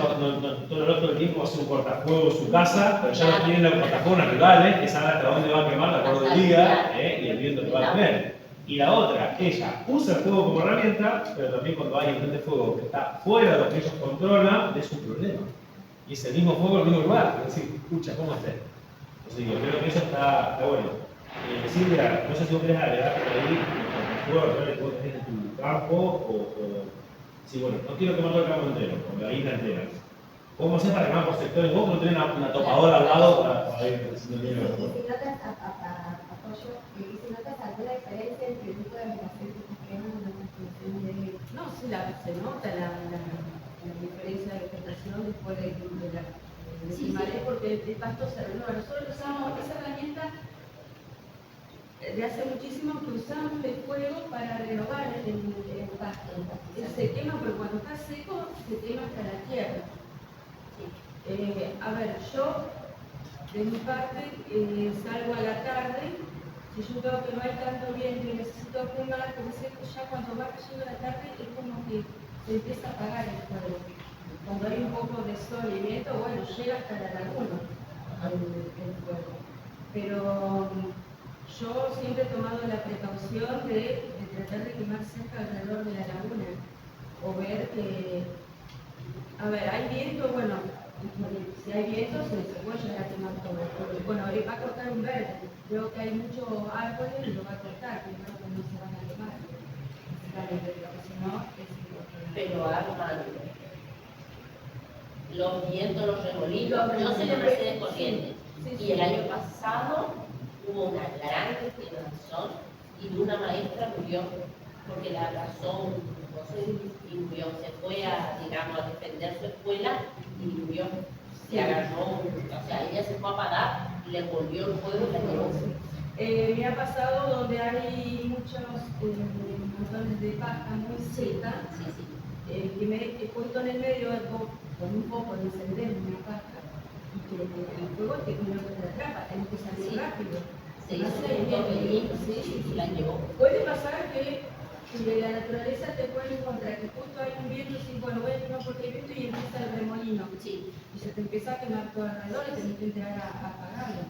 todo el tiempo hace un cortafuego en su casa, pero ya no tiene los cortafuegos naturales, que sabe hasta dónde va a quemar de acuerdo al día y el viento que va a tener. Y la otra, ella usa el fuego como herramienta, pero también cuando hay un frente de fuego que está fuera de lo que ellos controlan, es un problema. Y es el mismo fuego en el mismo lugar. Es decir, escucha, ¿cómo hacer? Entonces yo creo que eso está bueno. Silvia, no sé si vos querés agregar por ahí el fuego que vos tenés en tu campo o sí, bueno, no quiero quemar todo el campo entero, porque ahí la entera. ¿Cómo hacer para quemar por sectores? Vos no tenés una topadora al lado para ir haciendo el hielo. Y si notas, apoyo, y si notas alguna diferencia entre el tipo de vegetación que se quema en la construcción de... No, sí, se nota la diferencia de vegetación después de quemar, porque el pasto se renueva. Nosotros usamos esa herramienta de hace muchísimo que usamos el fuego para renovar el pasto. Se quema, pero cuando está seco, se quema hasta la tierra. A ver, yo, de mi parte, salgo a la tarde. Si yo veo que no hay tanto viento y necesito quemar, porque sé que ya cuando va cayendo la tarde es como que se empieza a apagar el fuego. Cuando hay un poco de sol y viento, bueno, llega hasta la laguna el fuego. Pero yo siempre he tomado la precaución de tratar de quemar cerca alrededor de la laguna. O ver que, a ver, hay viento, bueno, si hay viento se puede llegar a quemar todo. Porque, bueno, ahora va a cortar un verde. Veo que hay muchos árboles y lo va a cortar, primero que no se van a quemar. Porque si no, es importante. Pero arman los vientos, los remolinos. Yo sé que Mercedes Corrientes. Y el año pasado hubo una gran discriminación y una maestra murió porque la razón no se distinguió, se fue a, digamos, a defender su escuela y murió. Se agarró, o sea, ella se fue a parar y le volvió el fuego y la quemó. Me ha pasado donde hay muchos montones de paja muy seca, que me he puesto en el medio, con un poco de encender una paja y que el fuego te atrapa, tenés que salir Sí. rápido. Se hizo un torbellino y la llevó. Puede pasar que la naturaleza te puede encontrar que justo hay un viento, y bueno, voy a quemar porque hay viento y empieza el remolino. Sí. Y se te empieza a quemar todo alrededor y tenés que entrar a apagarlo.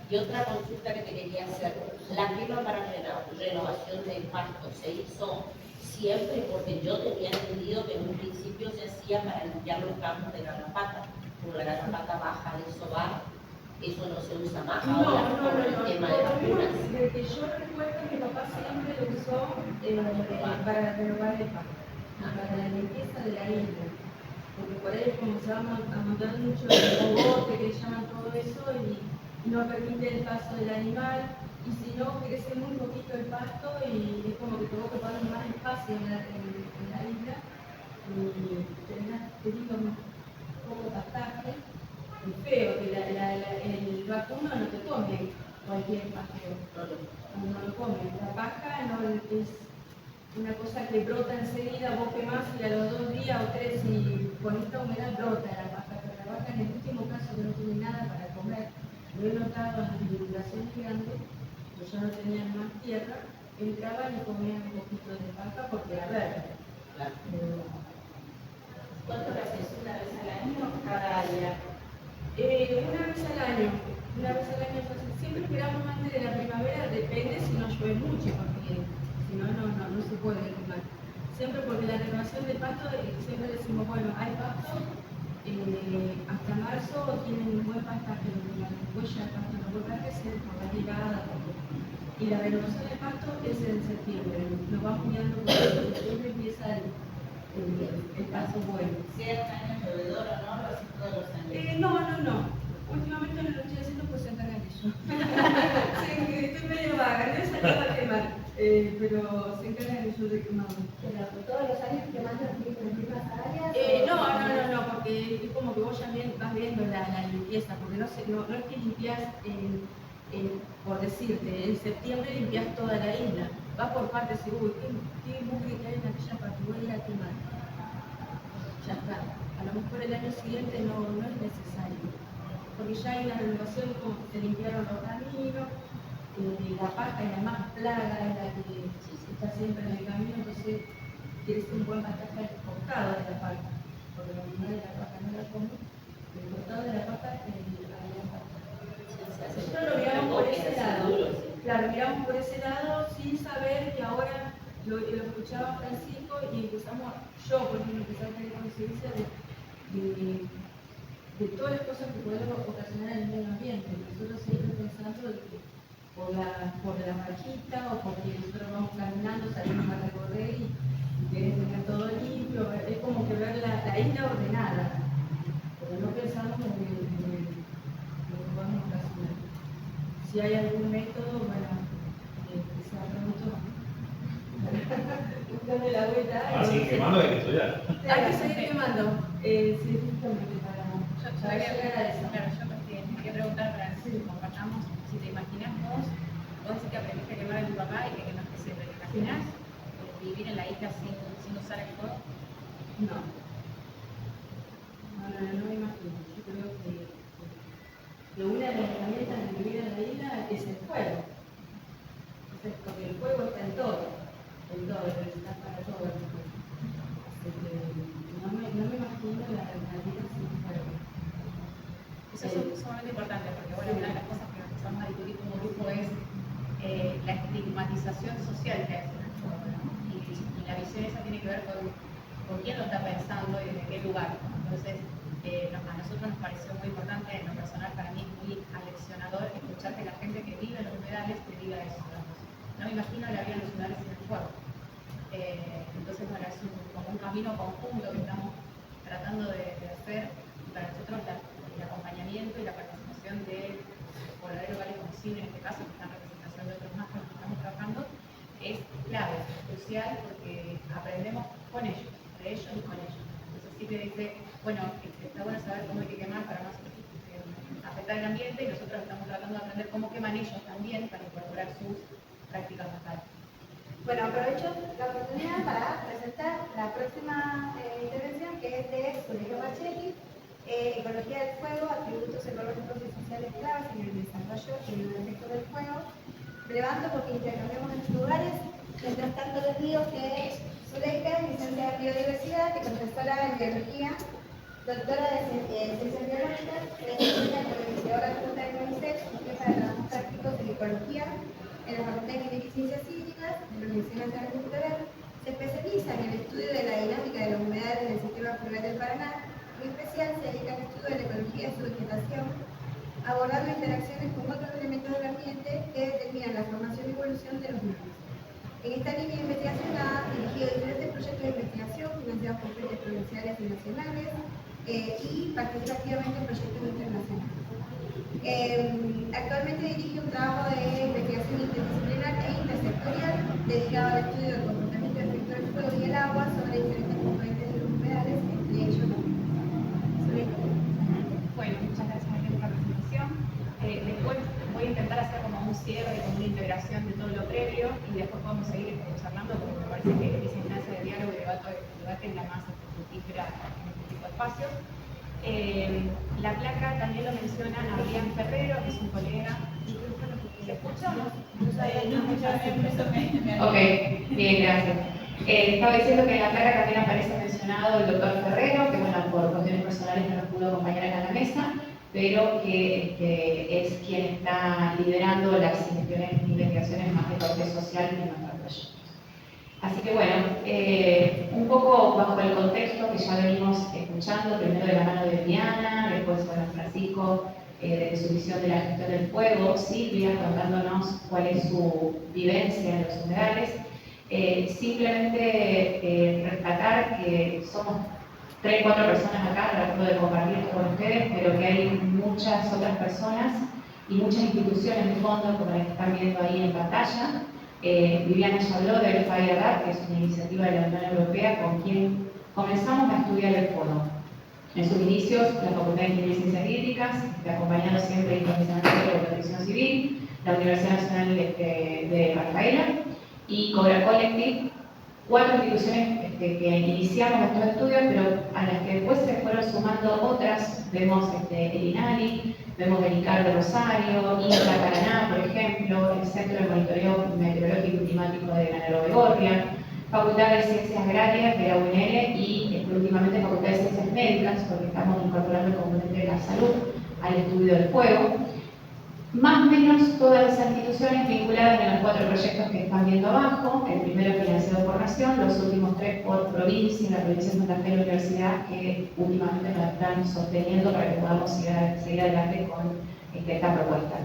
Y otra consulta que te quería hacer, la quema para renovación del pasto se hizo siempre, porque yo tenía entendido que en un principio se hacía para limpiar los campos de garrapata, como la garrapata baja de sobar, eso no se usa más ahora por el tema de las curas. Desde que yo recuerdo, mi papá siempre lo usó para renovar el pasto, para la limpieza de la isla. Porque por ahí comenzamos a montar mucho el bogote, que le llaman todo eso, y no permite el paso del animal. Y si no, crece muy poquito el pasto y es como que tengo que poner más espacio en la isla. Y tenemos poco pastaje. Es feo que el vacuno no te come cualquier pasto. No lo come. La paja no es una cosa que brota enseguida, vos quemás y a los 2 días o 3 y con esta humedad brota la paja, pero la vaca en el último caso que no tiene nada para comer, lo he notado en las divulgaciones grandes, que ya no tenían más tierra, entraban y comían un poquito de paja porque era verde. ¿Cuánto lo haces? ¿Una vez al año o cada día? Una vez al año. Entonces, siempre esperamos antes de la primavera, depende si no llueve mucho, porque si no, no se puede quemar. Siempre porque la renovación del pasto, siempre decimos, bueno, hay pasto, hasta marzo tienen un buen pastaje, después ya el pasto no vuelve a crecer por la llegada, y la renovación del pasto es en septiembre, nos vamos mirando porque en septiembre empieza el paso bueno. Sea un año llovedor o no, lo haces todos los años. No. Últimamente no lo estoy haciendo, pues se encargan ellos. Sí, estoy medio vaga, no he salido a quemar, pero se encargan ellos de quemarlo. Pero todos los años quemando las mismas áreas. No, porque es como que vos ya vas viendo la limpieza, porque no es que limpias, por decirte, en septiembre limpias toda la isla, va por partes, uy, qué mugre que hay en aquella parte, voy a ir a quemar. Ya está. A lo mejor el año siguiente no es necesario, porque ya hay una renovación, como se limpiaron los caminos, la paja es la más plaga, es la que está siempre en el camino, entonces quieres un buen pastaje al costado de la paja, porque la mitad de la paja no la come, el costado de la paja había paja. Nosotros lo miramos por ese lado, claro, miramos por ese lado sin saber que ahora lo escuchaba Francisco y empezamos, yo por ejemplo, empecé a tener conciencia de todas las cosas que pueden ocasionar en el medio ambiente. Nosotros siempre pensando de que por la marquita o porque nosotros vamos caminando, salimos a recorrer y querés tener todo limpio, es como que ver la isla ordenada, pero no pensamos en lo que vamos a ocasionar. Si hay algún método, bueno, que sea pronto, buscando la vuelta. Así que quemando hay que estudiar. Hay que seguir quemando, sí, justamente para llegar a eso. Claro, yo te quería preguntar para que compartamos, si te imaginas vos decís que aprendiste a quemar a tu papá y que quemaste siempre, ¿te imaginas vivir en la isla sin usar el fuego? No me imagino. Yo creo que una de las herramientas de vivir en la isla es el fuego. Porque el fuego está en todo, está para todo. Así que no me imagino la vida sin fuego. Eso es sumamente importante, porque bueno, una de las cosas que empezamos a discutir como grupo es la estigmatización social que hace el fuego, ¿no? Y la visión esa tiene que ver con quién lo está pensando y desde qué lugar. Entonces, a nosotros nos pareció muy importante, en lo personal para mí es muy aleccionador escuchar que la gente que vive en los humedales te diga eso. No me imagino la vida en los humedales sin el fuego. Entonces, bueno, es como un camino conjunto que estamos tratando de hacer, y para nosotros el acompañamiento y la participación de Voladero Vale Consigne, en este caso, que está en representación de otros más con los que estamos trabajando, es clave, es crucial, porque aprendemos con ellos, de ellos y con ellos. Entonces sí que dice, bueno, está bueno saber cómo hay que quemar para no afectar el ambiente, y nosotros estamos tratando de aprender cómo queman ellos también para incorporar sus prácticas locales. Bueno, aprovecho la oportunidad para presentar la próxima intervención, que es de Zulema Marchetti, Ecología del Fuego, atributos ecológicos y sociales claves en el desarrollo y en el efecto del fuego. Me levanto porque intercambiamos en los lugares. Mientras tanto les digo que Zuleika es licenciada en biodiversidad, que profesora en biología, doctora de ciencias biológicas, presidenta como investigadora adjunta de UNICEF y jefa de trabajos prácticos en ecología en la Facultad de Ingeniería y Ciencias Hídricas de la Universidad Nacional del Litoral. Se especializa en el estudio de la dinámica de las humedales en el sistema fluvial del Paraná. En especial se dedica al estudio de la ecología de su vegetación, abordando interacciones con otros elementos del ambiente que determinan la formación y evolución de los mismos. En esta línea de investigación ha dirigido diferentes proyectos de investigación financiados por fuentes provinciales y nacionales y participa activamente en proyectos internacionales. Actualmente dirige un trabajo de investigación interdisciplinar e intersectorial dedicado al estudio del comportamiento y efecto del fuego y el agua sobre diferentes componentes de los humedales, entre ellos los mismos. Bueno, muchas gracias María por la presentación. Después voy a intentar hacer como un cierre, como una integración de todo lo previo y después podemos seguir charlando porque me parece que esa instancia de diálogo y debate es la más fructífera en este tipo de espacios. La placa también lo menciona Adrián Ferrero, que es un colega. ¿Se escucha o no? Ok, bien, gracias. Estaba diciendo que en la placa también aparece mencionado el doctor Ferrero, que bueno, por cuestiones personales no nos pudo acompañar acá en la mesa, pero que es quien está liderando las investigaciones más de corte social en nuestro proyecto. Así que bueno, un poco bajo el contexto que ya venimos escuchando, primero de la mano de Diana, después bueno, Francisco, de su visión de la gestión del fuego, Silvia contándonos cuál es su vivencia en los humedales. Simplemente rescatar que somos 3 o 4 personas acá tratando de compartir esto con ustedes, pero que hay muchas otras personas y muchas instituciones de fondo, como las que están viendo ahí en pantalla. Viviana ya habló del Fire Lab, que es una iniciativa de la Unión Europea con quien comenzamos a estudiar el fuego. En sus inicios, la Facultad de Ingeniería y Ciencias Hídricas, acompañando siempre incondicionalmente por la Protección Civil, la Universidad Nacional de Rafaela y Cobra Collective, 4 instituciones que iniciamos estos estudios, pero a las que después se fueron sumando otras. Vemos el INALI, vemos el ICAR de Rosario, INCA Paraná, por ejemplo, el Centro de Monitoreo Meteorológico y Climático de Granero de Gorria, Facultad de Ciencias Agrarias de la UNL y últimamente Facultad de Ciencias Médicas, porque estamos incorporando el componente de la salud al estudio del fuego. Más o menos todas las instituciones vinculadas en los 4 proyectos que están viendo abajo, el primero financiado por Nación, los últimos 3 por provincia, la provincia de Santa Fe y la universidad, que últimamente nos están sosteniendo para que podamos seguir adelante con esta propuesta.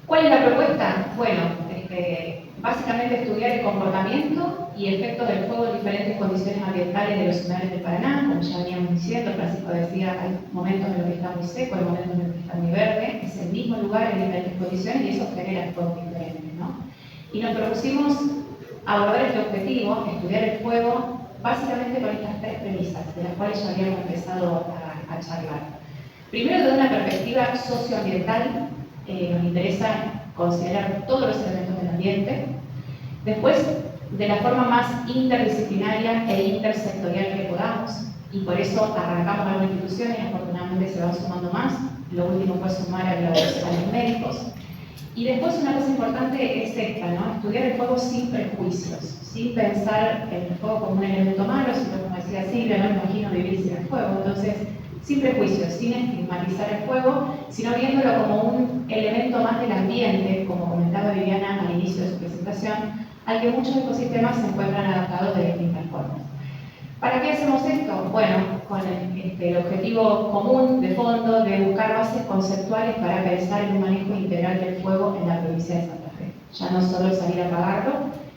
¿Cuál es la propuesta? Bueno, básicamente estudiar el comportamiento y efectos del fuego en diferentes condiciones ambientales de los humedales del Paraná. Como ya veníamos diciendo, Francisco decía, hay momentos en los que está muy seco, hay momentos en los que está muy verde, es el mismo lugar en diferentes condiciones y eso genera fuegos diferentes, ¿no? Y nos propusimos abordar este objetivo, estudiar el fuego, básicamente con estas 3 premisas, de las cuales ya habíamos empezado a charlar. Primero, desde una perspectiva socioambiental, nos interesa considerar todos los elementos del ambiente. Después, de la forma más interdisciplinaria e intersectorial que podamos, y por eso arrancamos algunas instituciones y afortunadamente se van sumando más. Lo último fue sumar a los médicos. Y después una cosa importante es esta, ¿no? Estudiar el fuego sin prejuicios, sin pensar en el fuego como un elemento malo, sino como decía Silvia, no me imagino vivir sin el fuego. Entonces, sin prejuicios, sin estigmatizar el fuego, sino viéndolo como un elemento más del ambiente, como comentaba Viviana al inicio de su presentación, al que muchos ecosistemas se encuentran adaptados de distintas formas. ¿Para qué hacemos esto? Bueno, con el objetivo común de fondo de buscar bases conceptuales para pensar en un manejo integral del fuego en la provincia de Santa Fe. Ya no solo salir a apagarlo,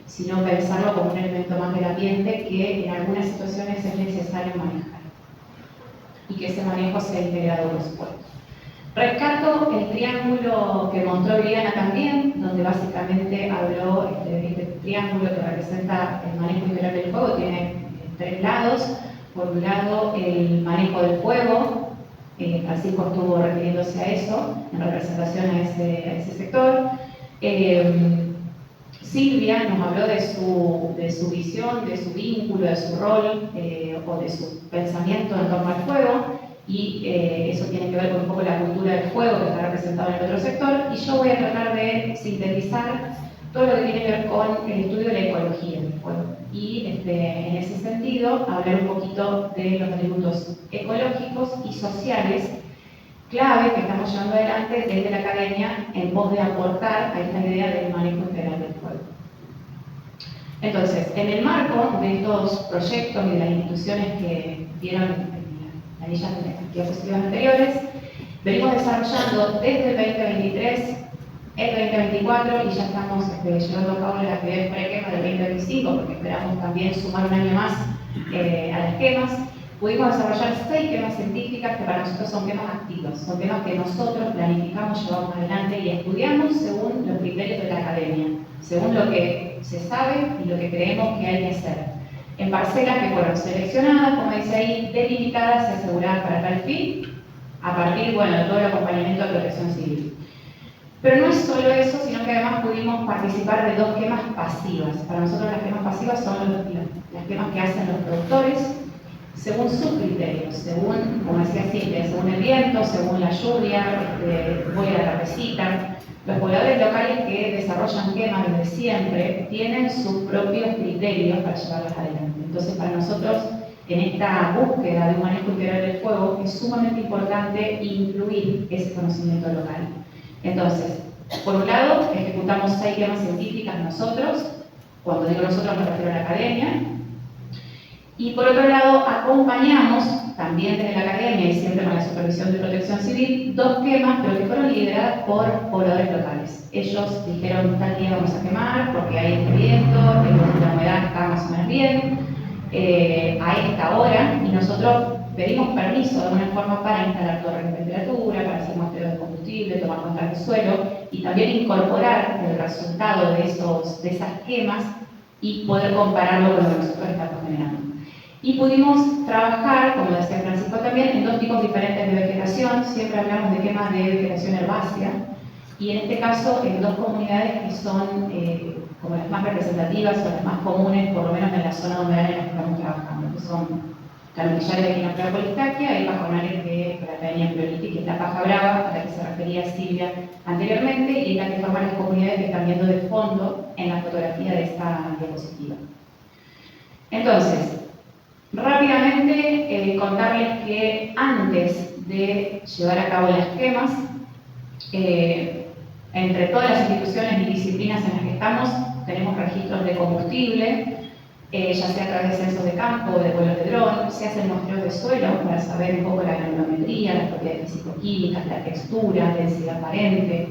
sino pensarlo como un elemento más del ambiente que en algunas situaciones es necesario manejar. Y que ese manejo sea integrado, por supuesto. Rescato el triángulo que mostró Viviana también, donde básicamente habló de este triángulo que representa el manejo integral del fuego. Tiene 3 lados. Por un lado, el manejo del fuego. Francisco estuvo refiriéndose a eso, en representación a ese sector. Silvia nos habló de su visión, de su vínculo, de su rol o de su pensamiento en torno al fuego, y eso tiene que ver con un poco la cultura del fuego que está representada en el otro sector, y yo voy a tratar de sintetizar todo lo que tiene que ver con el estudio de la ecología del fuego. Y en ese sentido, hablar un poquito de los atributos ecológicos y sociales clave que estamos llevando adelante desde la academia en pos de aportar a esta idea del manejo integral del fuego. Entonces, en el marco de estos proyectos y de las instituciones que vieron las diapositivas anteriores, venimos desarrollando desde el 2023, el 2024, y ya estamos llevando a cabo las actividades prequema del 2025, porque esperamos también sumar un año más a las quemas. Pudimos desarrollar 6 quemas científicas que para nosotros son quemas activas, son quemas que nosotros planificamos, llevamos adelante y estudiamos según los criterios de la academia, según lo que se sabe y lo que creemos que hay que hacer, en parcelas que fueron seleccionadas, como dice ahí, delimitadas y aseguradas para tal fin, a partir, de todo el acompañamiento de protección civil. Pero no es solo eso, sino que además pudimos participar de 2 quemas pasivas. Para nosotros las quemas pasivas son las quemas que hacen los productores, según sus criterios, según, como decía Silvia, según el viento, según la lluvia, voy a la tardecita. Los pobladores locales que desarrollan quemas desde siempre tienen sus propios criterios para llevarlas adelante. Entonces, para nosotros, en esta búsqueda de un manejo integral del fuego, es sumamente importante incluir ese conocimiento local. Entonces, por un lado, ejecutamos 6 quemas científicas nosotros, cuando digo nosotros me refiero a la academia. Y por otro lado, acompañamos, también desde la academia y siempre con la supervisión de protección civil, 2 quemas, pero que fueron lideradas por pobladores locales. Ellos dijeron, tal día vamos a quemar porque hay este viento, la humedad está más o menos bien, a esta hora, y nosotros pedimos permiso de alguna forma para instalar torres de temperatura, para hacer muestreo de combustible, tomar muestras de suelo, y también incorporar el resultado de esas quemas y poder compararlo con lo que nosotros estamos generando. Y pudimos trabajar, como decía Francisco también, en 2 tipos diferentes de vegetación. Siempre hablamos de quemas de vegetación herbácea, y en este caso en 2 comunidades que son como las más representativas o las más comunes, por lo menos en la zona humedal en la que estamos trabajando, que son Calumillares de Quinaprea Polistaquia y Pajonales de Pratania Priority, que es la paja brava a la que se refería Silvia anteriormente, y la que forman las comunidades que están viendo de fondo en la fotografía de esta diapositiva. Entonces, rápidamente contarles que antes de llevar a cabo las quemas, entre todas las instituciones y disciplinas en las que estamos, tenemos registros de combustible, ya sea a través de censos de campo o de vuelos de dron, se hacen muestreos de suelo para saber un poco la granulometría, las propiedades físico-químicas, la textura, densidad aparente.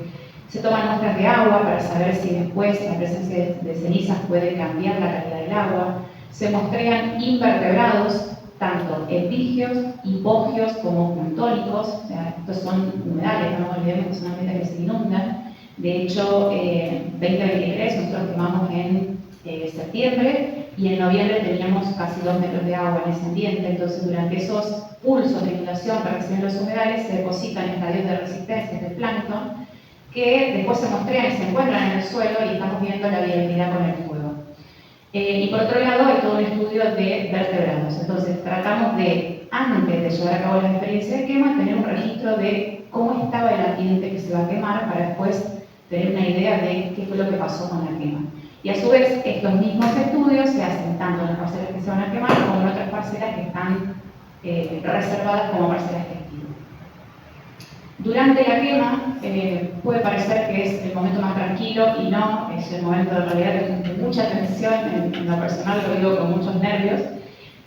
Se toman muestras de agua para saber si después la presencia de cenizas puede cambiar la calidad del agua. Se muestrean invertebrados, tanto epígeos, hipogeos como planctónicos. O sea, estos son humedales, no nos olvidemos que son ambientes que se inundan. De hecho, 2023 nosotros quemamos en septiembre, y en noviembre teníamos casi 2 metros de agua en ese ambiente. Entonces, durante esos pulsos de inundación que reciben los humedales, se depositan estadios de resistencia del plancton, que después se muestrean y se encuentran en el suelo, y estamos viendo la viabilidad con el fuego. Y por otro lado, hay todo un estudio de vertebrados. Entonces, tratamos de, antes de llevar a cabo la experiencia de quema, tener un registro de cómo estaba el ambiente que se va a quemar, para después tener una idea de qué fue lo que pasó con la quema. Y a su vez, estos mismos estudios se hacen tanto en las parcelas que se van a quemar como en otras parcelas que están reservadas como parcelas testigos. Durante la quema, puede parecer que es el momento más tranquilo, y no, es el momento de realidad de mucha tensión. En lo personal lo digo con muchos nervios,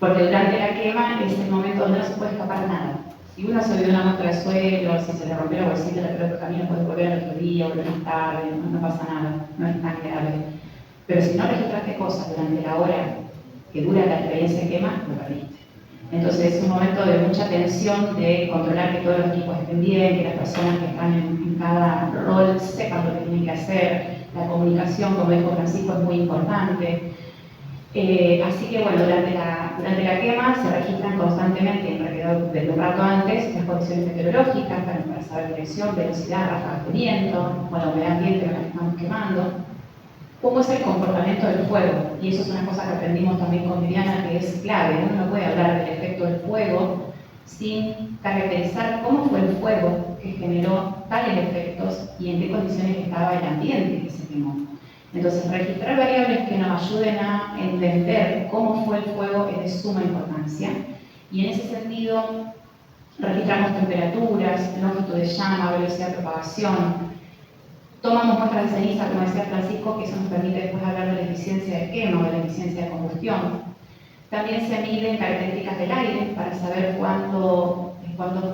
porque durante la quema es el momento donde no se puede escapar nada. Si uno se olvidó una muestra de suelo, si se le rompió la bolsita, la pelota de camino, puede volver al otro día, volver más tarde, no pasa nada, no es tan grave. Pero si no registraste cosas durante la hora que dura la experiencia de quema, lo perdiste. Entonces es un momento de mucha tensión, de controlar que todos los equipos estén bien, que las personas que están en cada rol sepan lo que tienen que hacer. La comunicación, como dijo Francisco, es muy importante. Así que bueno, durante la quema se registran constantemente, en realidad desde un rato antes, las condiciones meteorológicas para saber dirección, velocidad, ráfagas de viento, con la humedad ambiente que estamos quemando. cómo es el comportamiento del fuego. Y eso es una cosa que aprendimos también con Viviana, que es clave. Uno no puede hablar del efecto del fuego sin caracterizar cómo fue el fuego que generó tales efectos y en qué condiciones estaba el ambiente que se quemó. Entonces, registrar variables que nos ayuden a entender cómo fue el fuego es de suma importancia. Y en ese sentido, registramos temperaturas, longitud de llama, velocidad de propagación. Tomamos muestras de ceniza, como decía Francisco, que eso nos permite después hablar de la eficiencia de quema o de la eficiencia de combustión. También se miden características del aire para saber cuántos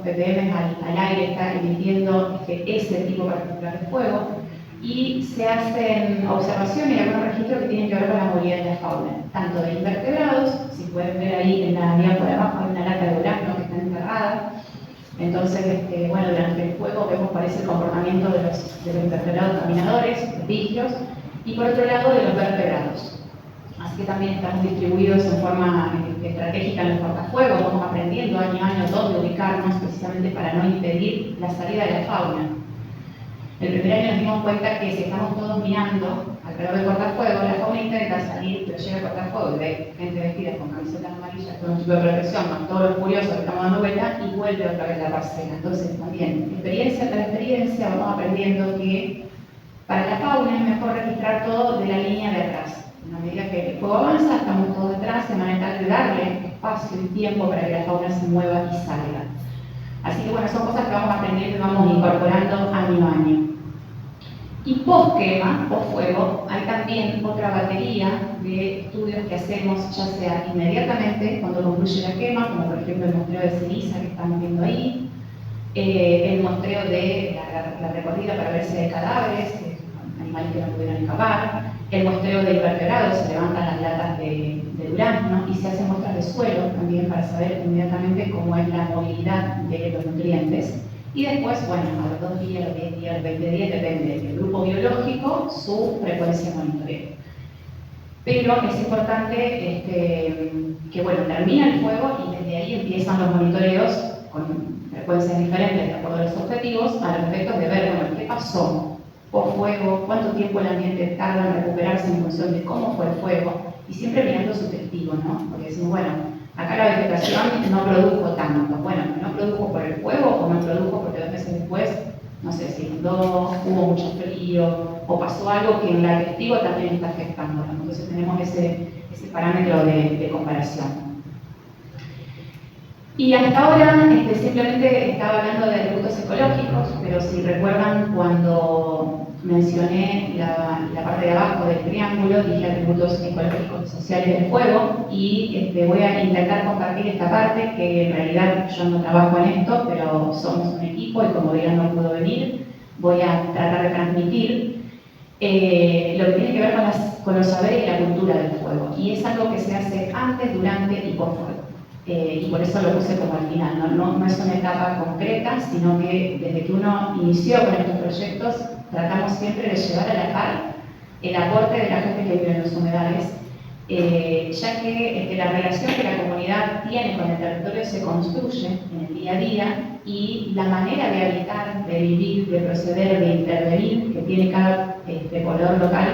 ppm al aire está emitiendo ese tipo particular de fuego. Y se hacen observaciones y algunos registros que tienen que ver con la movilidad de la fauna, tanto de invertebrados, si pueden ver ahí en la diapo de abajo hay una lata de durazno que está enterrada. Entonces, bueno, durante el fuego vemos cuál es el comportamiento de los invertebrados caminadores, los pigios, y por otro lado de los vertebrados. Así que también estamos distribuidos en forma estratégica en los cortafuegos, vamos aprendiendo año a año dónde ubicarnos precisamente para no impedir la salida de la fauna. El primer año nos dimos cuenta que si estamos todos mirando alrededor del cortafuegos, la fauna intenta salir, pero llega al cortafuegos y ve gente vestida con camisetas amarillas, con un tipo de protección, más todos los curiosos que estamos dando vuelta y vuelve otra vez la parcela. Entonces también, experiencia tras experiencia, vamos aprendiendo que para la fauna es mejor registrar todo de la línea de atrás. En la medida que el fuego avanza, estamos todos detrás, de manera tal de darle espacio y tiempo para que la fauna se mueva y salga. Así que bueno, son cosas que vamos aprendiendo y vamos incorporando año a año. Y post-quema, post-fuego, hay también otra batería de estudios que hacemos, ya sea inmediatamente cuando concluye la quema, como por ejemplo el muestreo de ceniza que estamos viendo ahí, el muestreo de la recorrida para ver si hay cadáveres, animales que no pudieron escapar, el muestreo de invertebrados, se levantan las latas de durazno y se hacen muestras de suelo también para saber inmediatamente cómo es la movilidad de los nutrientes. Y después, bueno, a los 2 días, los 10 días, los 20 días, depende del grupo biológico, su frecuencia de monitoreo. Pero es importante que, bueno, termina el fuego y desde ahí empiezan los monitoreos con frecuencias diferentes de acuerdo a los objetivos, a los efectos de ver, bueno, qué pasó post fuego, cuánto tiempo el ambiente tarda en recuperarse en función de cómo fue el fuego, y siempre mirando su testigo, ¿no? Porque decimos, bueno, acá la vegetación no produjo tanto. Bueno, no produjo por el fuego o no produjo porque 2 meses después, no sé, se inundó, hubo mucho frío o pasó algo que en la testigo también está afectando. Entonces tenemos ese parámetro de comparación. Y hasta ahora simplemente estaba hablando de atributos ecológicos, pero si recuerdan cuando mencioné la parte de abajo del triángulo, dije atributos ecológicos y sociales del fuego, y voy a intentar compartir esta parte, que en realidad yo no trabajo en esto, pero somos un equipo y como Diana no pudo venir, voy a tratar de transmitir lo que tiene que ver con los saberes y la cultura del fuego. Y es algo que se hace antes, durante y post fuego. Y por eso lo puse como al final, no es una etapa concreta, sino que desde que uno inició con estos proyectos, tratamos siempre de llevar a la par el aporte de la gente que vive en los humedales, ya que la relación que la comunidad tiene con el territorio se construye en el día a día y la manera de habitar, de vivir, de proceder, de intervenir que tiene cada poblador local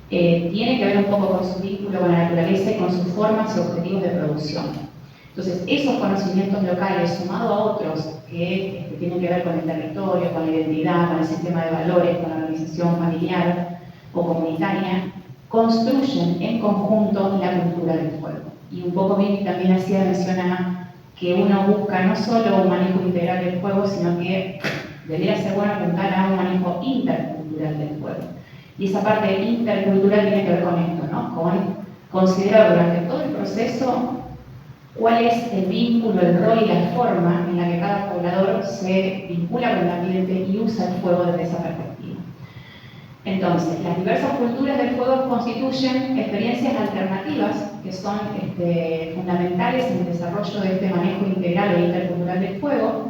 tiene que ver un poco con su vínculo con la naturaleza y con sus formas y objetivos de producción. Entonces, esos conocimientos locales, sumados a otros que tienen que ver con el territorio, con la identidad, con el sistema de valores, con la organización familiar o comunitaria, construyen en conjunto la cultura del fuego. Y un poco Vicky también hacía mención a que uno busca no solo un manejo integral del fuego, sino que debería ser bueno apuntar a un manejo intercultural del fuego. Y esa parte intercultural tiene que ver con esto, ¿no? Con considerar durante todo el proceso cuál es el vínculo, el rol y la forma en la que cada poblador se vincula con el ambiente y usa el fuego desde esa perspectiva. Entonces, las diversas culturas del fuego constituyen experiencias alternativas que son fundamentales en el desarrollo de este manejo integral e intercultural del fuego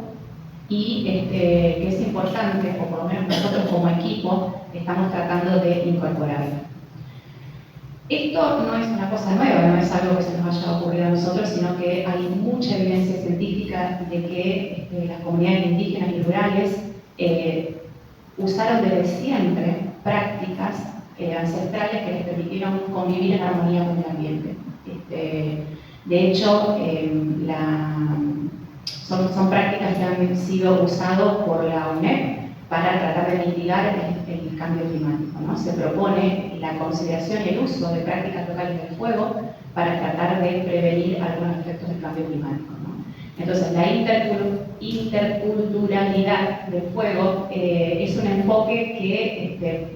y que es importante, o por lo menos nosotros como equipo, estamos tratando de incorporarlo. Esto no es una cosa nueva, no es algo que se nos haya ocurrido a nosotros, sino que hay mucha evidencia científica de que las comunidades indígenas y rurales usaron desde siempre prácticas ancestrales que les permitieron convivir en armonía con el ambiente. De hecho, son prácticas que han sido usadas por la UNED para tratar de mitigar el cambio climático, ¿no? Se propone la consideración y el uso de prácticas locales del fuego para tratar de prevenir algunos efectos del cambio climático, ¿no? Entonces, la interculturalidad del fuego es un enfoque que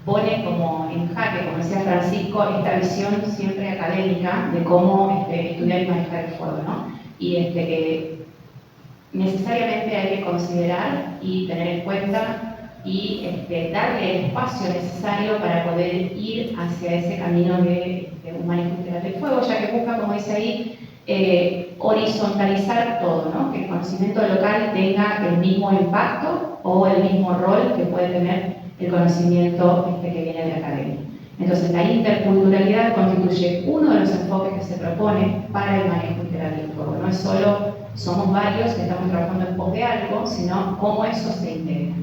pone como en jaque, como decía Francisco, esta visión siempre académica de cómo estudiar y manejar el fuego, ¿no? Y que necesariamente hay que considerar y tener en cuenta y darle el espacio necesario para poder ir hacia ese camino de un manejo integral del fuego, ya que busca, como dice ahí, horizontalizar todo, ¿no? Que el conocimiento local tenga el mismo impacto o el mismo rol que puede tener el conocimiento que viene de la academia. Entonces, la interculturalidad constituye uno de los enfoques que se propone para el manejo integral del fuego. No es solo somos varios que estamos trabajando en pos de algo, sino cómo eso se integra.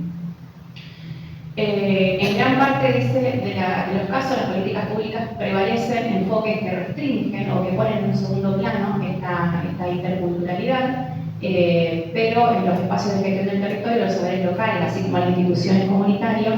En gran parte de los casos, las políticas públicas prevalecen enfoques que restringen o que ponen en un segundo plano esta interculturalidad, pero en los espacios de gestión del territorio, los saberes locales, así como las instituciones comunitarias,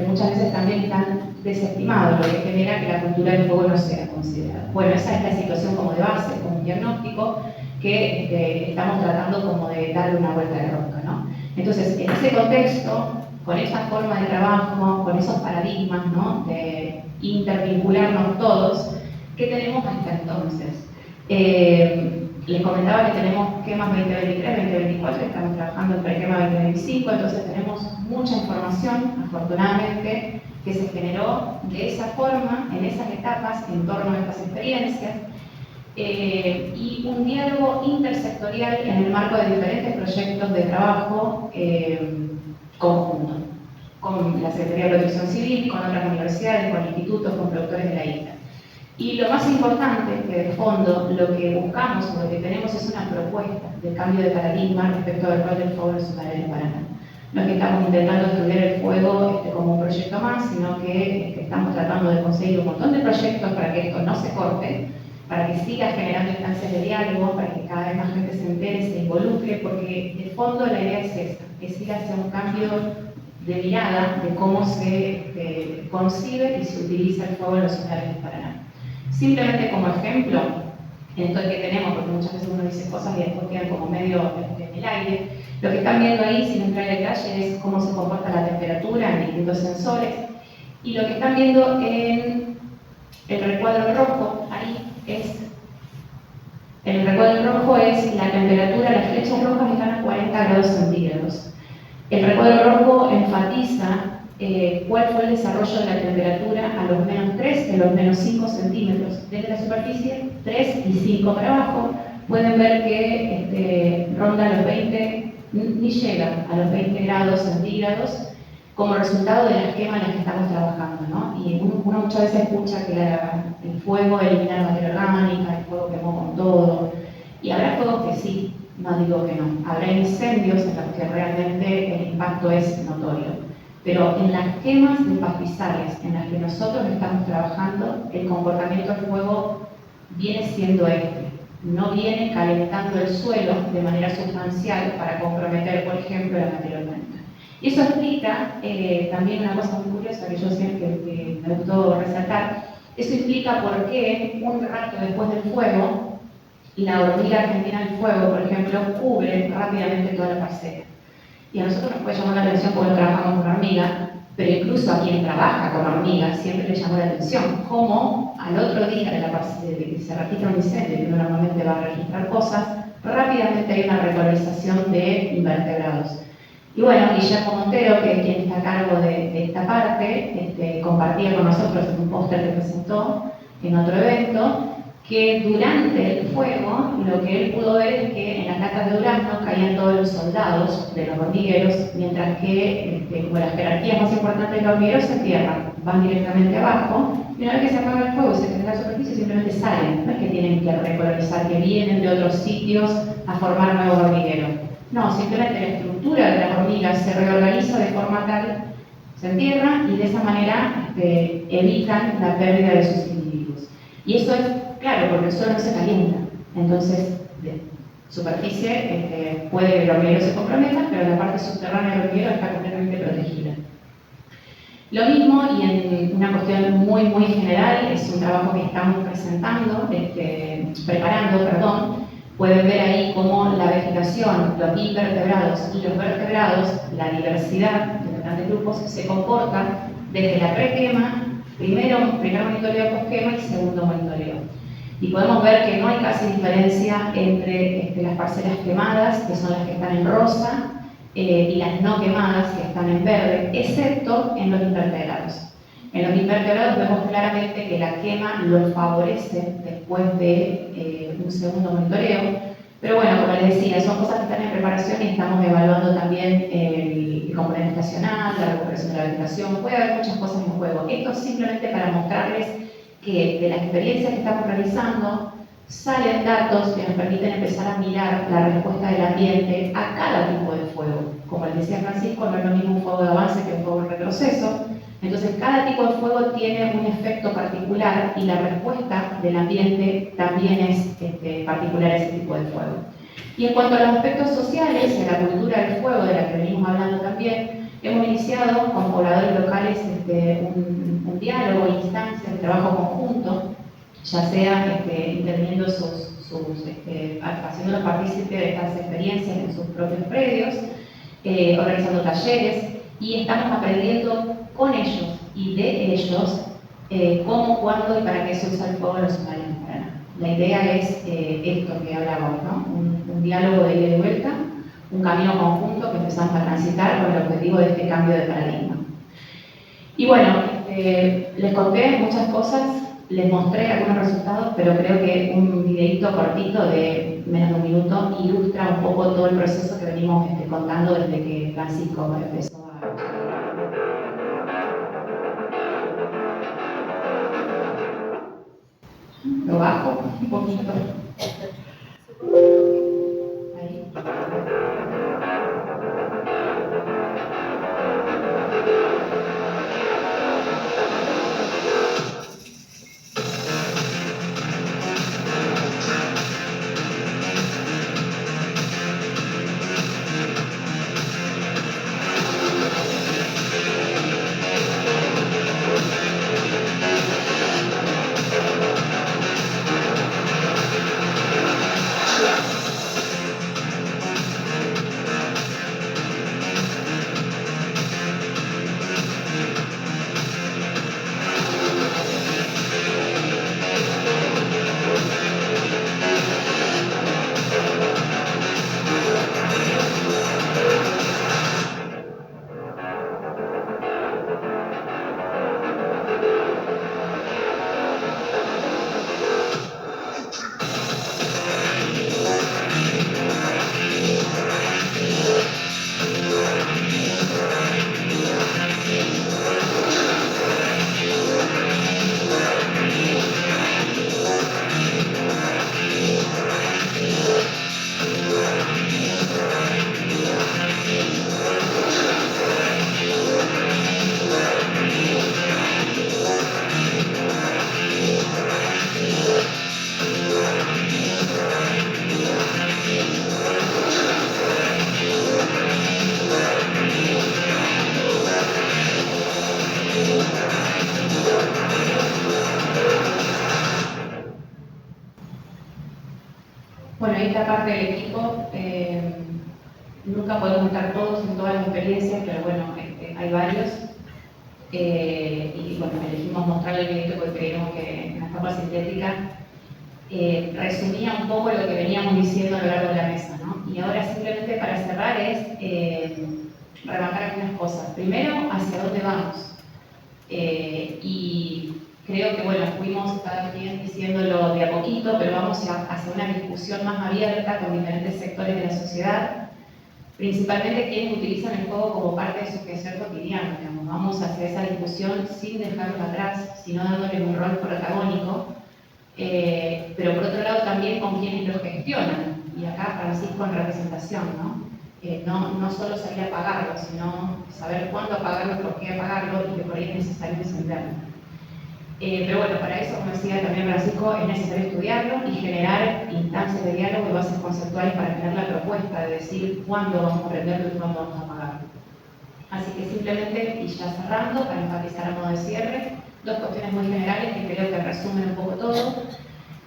muchas veces también están desestimados, lo que genera que la cultura del fuego no sea considerada. Bueno, esa es la situación como de base, como un diagnóstico que estamos tratando como de darle una vuelta de rosca, ¿no? Entonces, en ese contexto, con esa forma de trabajo, con esos paradigmas, ¿no? De intervincularnos todos, ¿qué tenemos hasta entonces? Les comentaba que tenemos quemas 2023, 2024, estamos trabajando en prequema 2025, entonces tenemos mucha información, afortunadamente, que se generó de esa forma, en esas etapas, en torno a estas experiencias, y un diálogo intersectorial en el marco de diferentes proyectos de trabajo conjunto, con la Secretaría de Protección Civil, con otras universidades, con institutos, con productores de la isla. Y lo más importante, que de fondo lo que buscamos o lo que tenemos es una propuesta de cambio de paradigma respecto al rol del fuego en los hogares de Paraná. No es que estamos intentando estudiar el fuego como un proyecto más, sino que estamos tratando de conseguir un montón de proyectos para que esto no se corte, para que siga generando instancias de diálogo, para que cada vez más gente se entere, se involucre, porque de fondo la idea es esta, es ir hacia un cambio de mirada de cómo se concibe y se utiliza el fuego en los hogares de Paraná. Simplemente como ejemplo, en esto que tenemos, porque muchas veces uno dice cosas y después quedan como medio en el aire, lo que están viendo ahí, sin entrar en detalle, es cómo se comporta la temperatura en distintos sensores, y lo que están viendo en el recuadro rojo, ahí el recuadro rojo es la temperatura, las flechas rojas están a 40 grados centígrados. El recuadro rojo enfatiza cuál fue el desarrollo de la temperatura a los -3 y a los -5 centímetros. Desde la superficie, 3 y 5 para abajo, pueden ver que ronda los 20, ni llega a los 20 grados centígrados, como resultado de las quemas en las que estamos trabajando, ¿no? Y uno muchas veces escucha que el fuego elimina la materia orgánica, el fuego quemó con todo, y habrá fuegos que sí, no digo que no. Habrá incendios en los que realmente el impacto es notorio. Pero en las quemas de pastizales en las que nosotros estamos trabajando, el comportamiento del fuego viene siendo no viene calentando el suelo de manera sustancial para comprometer, por ejemplo, la materia orgánica. Y eso explica también una cosa muy curiosa que yo siempre me gustó resaltar. Eso explica por qué un rato después del fuego, la hormiga argentina del fuego, por ejemplo, cubre rápidamente toda la parcela. Y a nosotros nos puede llamar la atención porque trabajamos con hormiga, pero incluso a quien trabaja con hormigas siempre le llamó la atención cómo al otro día de que se registra un incendio, que uno normalmente va a registrar cosas, rápidamente hay una recolonización de invertebrados. Y bueno, Guillermo Montero, que es quien está a cargo de esta parte, compartía con nosotros un póster que presentó en otro evento, que durante el fuego lo que él pudo ver es que en las latas de durazno caían todos los soldados de los hormigueros, mientras que como las jerarquías más importantes de los hormigueros se entierran, van directamente abajo, y una vez que se apaga el fuego y se genera la superficie, simplemente salen, no es que tienen que recolonizar, que vienen de otros sitios a formar nuevos hormigueros. No, simplemente la estructura de las hormigas se reorganiza de forma tal Se entierran y de esa manera evitan la pérdida de sus individuos. Y eso es claro, porque el suelo no se calienta. Entonces, de superficie puede que el hormiguero se comprometa, pero la parte subterránea del hormiguero está completamente protegida. Lo mismo, y en una cuestión muy general, es un trabajo que estamos preparando, pueden ver ahí cómo la vegetación, los invertebrados y los vertebrados, la diversidad de diferentes grupos, se comporta desde la prequema, primer monitoreo posquema y segundo monitoreo. Y podemos ver que no hay casi diferencia entre las parcelas quemadas, que son las que están en rosa, y las no quemadas, que están en verde, excepto en los invertebrados. En los invertebrados vemos claramente que la quema lo favorece después de un segundo monitoreo, pero bueno, como les decía, son cosas que están en preparación y estamos evaluando también el componente estacional, la recuperación de la vegetación, puede haber muchas cosas en juego. Esto es simplemente para mostrarles que de la experiencia que estamos realizando salen datos que nos permiten empezar a mirar la respuesta del ambiente a cada tipo de fuego. Como les decía Francisco, no es lo mismo un fuego de avance que un fuego de retroceso. Entonces, cada tipo de fuego tiene un efecto particular y la respuesta del ambiente también es particular a ese tipo de fuego. Y en cuanto a los aspectos sociales y a la cultura del fuego, de la que venimos hablando también, hemos iniciado con pobladores locales un diálogo, instancias de trabajo conjunto, ya sea interviniendo haciéndolos partícipes de estas experiencias en sus propios predios, organizando talleres, y estamos aprendiendo con ellos y de ellos cómo, cuándo y para qué se usa el fuego en los hogares en Paraná. La idea es esto que hablábamos, ¿no? Un diálogo de ida y vuelta, un camino conjunto que empezamos a transitar con el objetivo de este cambio de paradigma. Y bueno, les conté muchas cosas, les mostré algunos resultados, pero creo que un videito cortito de menos de un minuto ilustra un poco todo el proceso que venimos contando desde que Francisco empezó a... Lo bajo un poquito. Ahí. Bueno, esta parte del equipo, nunca podemos estar todos en todas las experiencias, pero bueno, hay varios. Y bueno, elegimos mostrarle el video porque creemos que en la capa sintética resumía un poco lo que veníamos diciendo a lo largo de la mesa, ¿no? Y ahora simplemente para cerrar es remarcar algunas cosas. Primero, hacia dónde vamos. Y creo que, bueno, fuimos cada quien diciéndolo de a poquito, pero vamos hacia una discusión más abierta con diferentes sectores de la sociedad, principalmente quienes utilizan el fuego como parte de su quehacer cotidiano. Digamos. Vamos hacia esa discusión sin dejarlo atrás, sino dándole un rol protagónico, pero por otro lado también con quienes lo gestionan, y acá Francisco en representación, ¿no? no solo salir a apagarlo, sino saber cuándo apagarlo, por qué apagarlo y que por ahí es necesario encenderlo. Pero bueno, para eso, como decía también Francisco, es necesario estudiarlo y generar instancias de diálogo y bases conceptuales para tener la propuesta de decir cuándo vamos a prenderlo y cuándo vamos a apagarlo. Así que simplemente, y ya cerrando, para enfatizar a modo de cierre, dos cuestiones muy generales que creo que resumen un poco todo,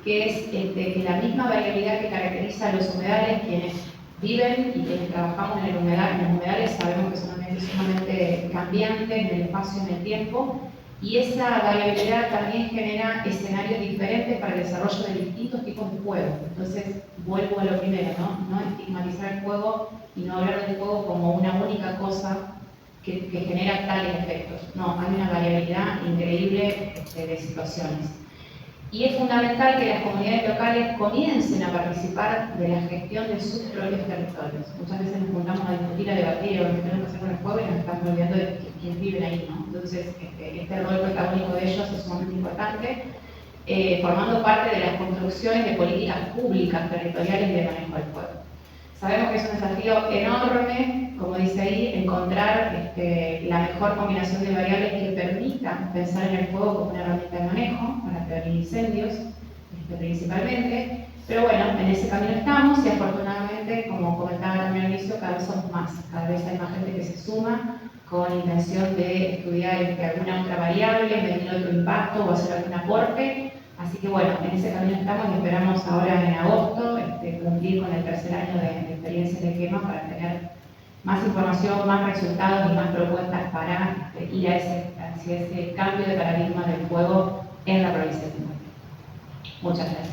que es que la misma variabilidad que caracteriza a los humedales, quienes viven y quienes trabajamos en los humedales sabemos que son ambientes sumamente cambiantes en el espacio y en el tiempo, y esa variabilidad también genera escenarios diferentes para el desarrollo de distintos tipos de juego. Entonces, vuelvo a lo primero, no estigmatizar el juego y no hablar del juego como una única cosa que genera tales efectos. No, hay una variabilidad increíble de situaciones. Y es fundamental que las comunidades locales comiencen a participar de la gestión de sus propios territorios. Muchas veces nos juntamos a discutir, a debatir, o lo que tenemos que hacer con el juego y nos estamos olvidando de quienes viven ahí, ¿no? Entonces, este rol protagónico de ellos es sumamente importante, formando parte de las construcciones de políticas públicas territoriales de manejo del juego. Sabemos que es un desafío enorme, como dice ahí, encontrar la mejor combinación de variables que permitan pensar en el fuego como una herramienta de manejo para prevenir incendios, principalmente. Pero bueno, en ese camino estamos y afortunadamente, como comentaba también al inicio, cada vez somos más. Cada vez hay más gente que se suma con intención de estudiar alguna otra variable, medir otro impacto o hacer algún aporte. Así que bueno, en ese camino estamos y esperamos ahora en agosto cumplir con el tercer año de experiencia de quema para tener más información, más resultados y más propuestas para ir hacia ese cambio de paradigma del fuego en la provincia de Tucumán. Muchas gracias.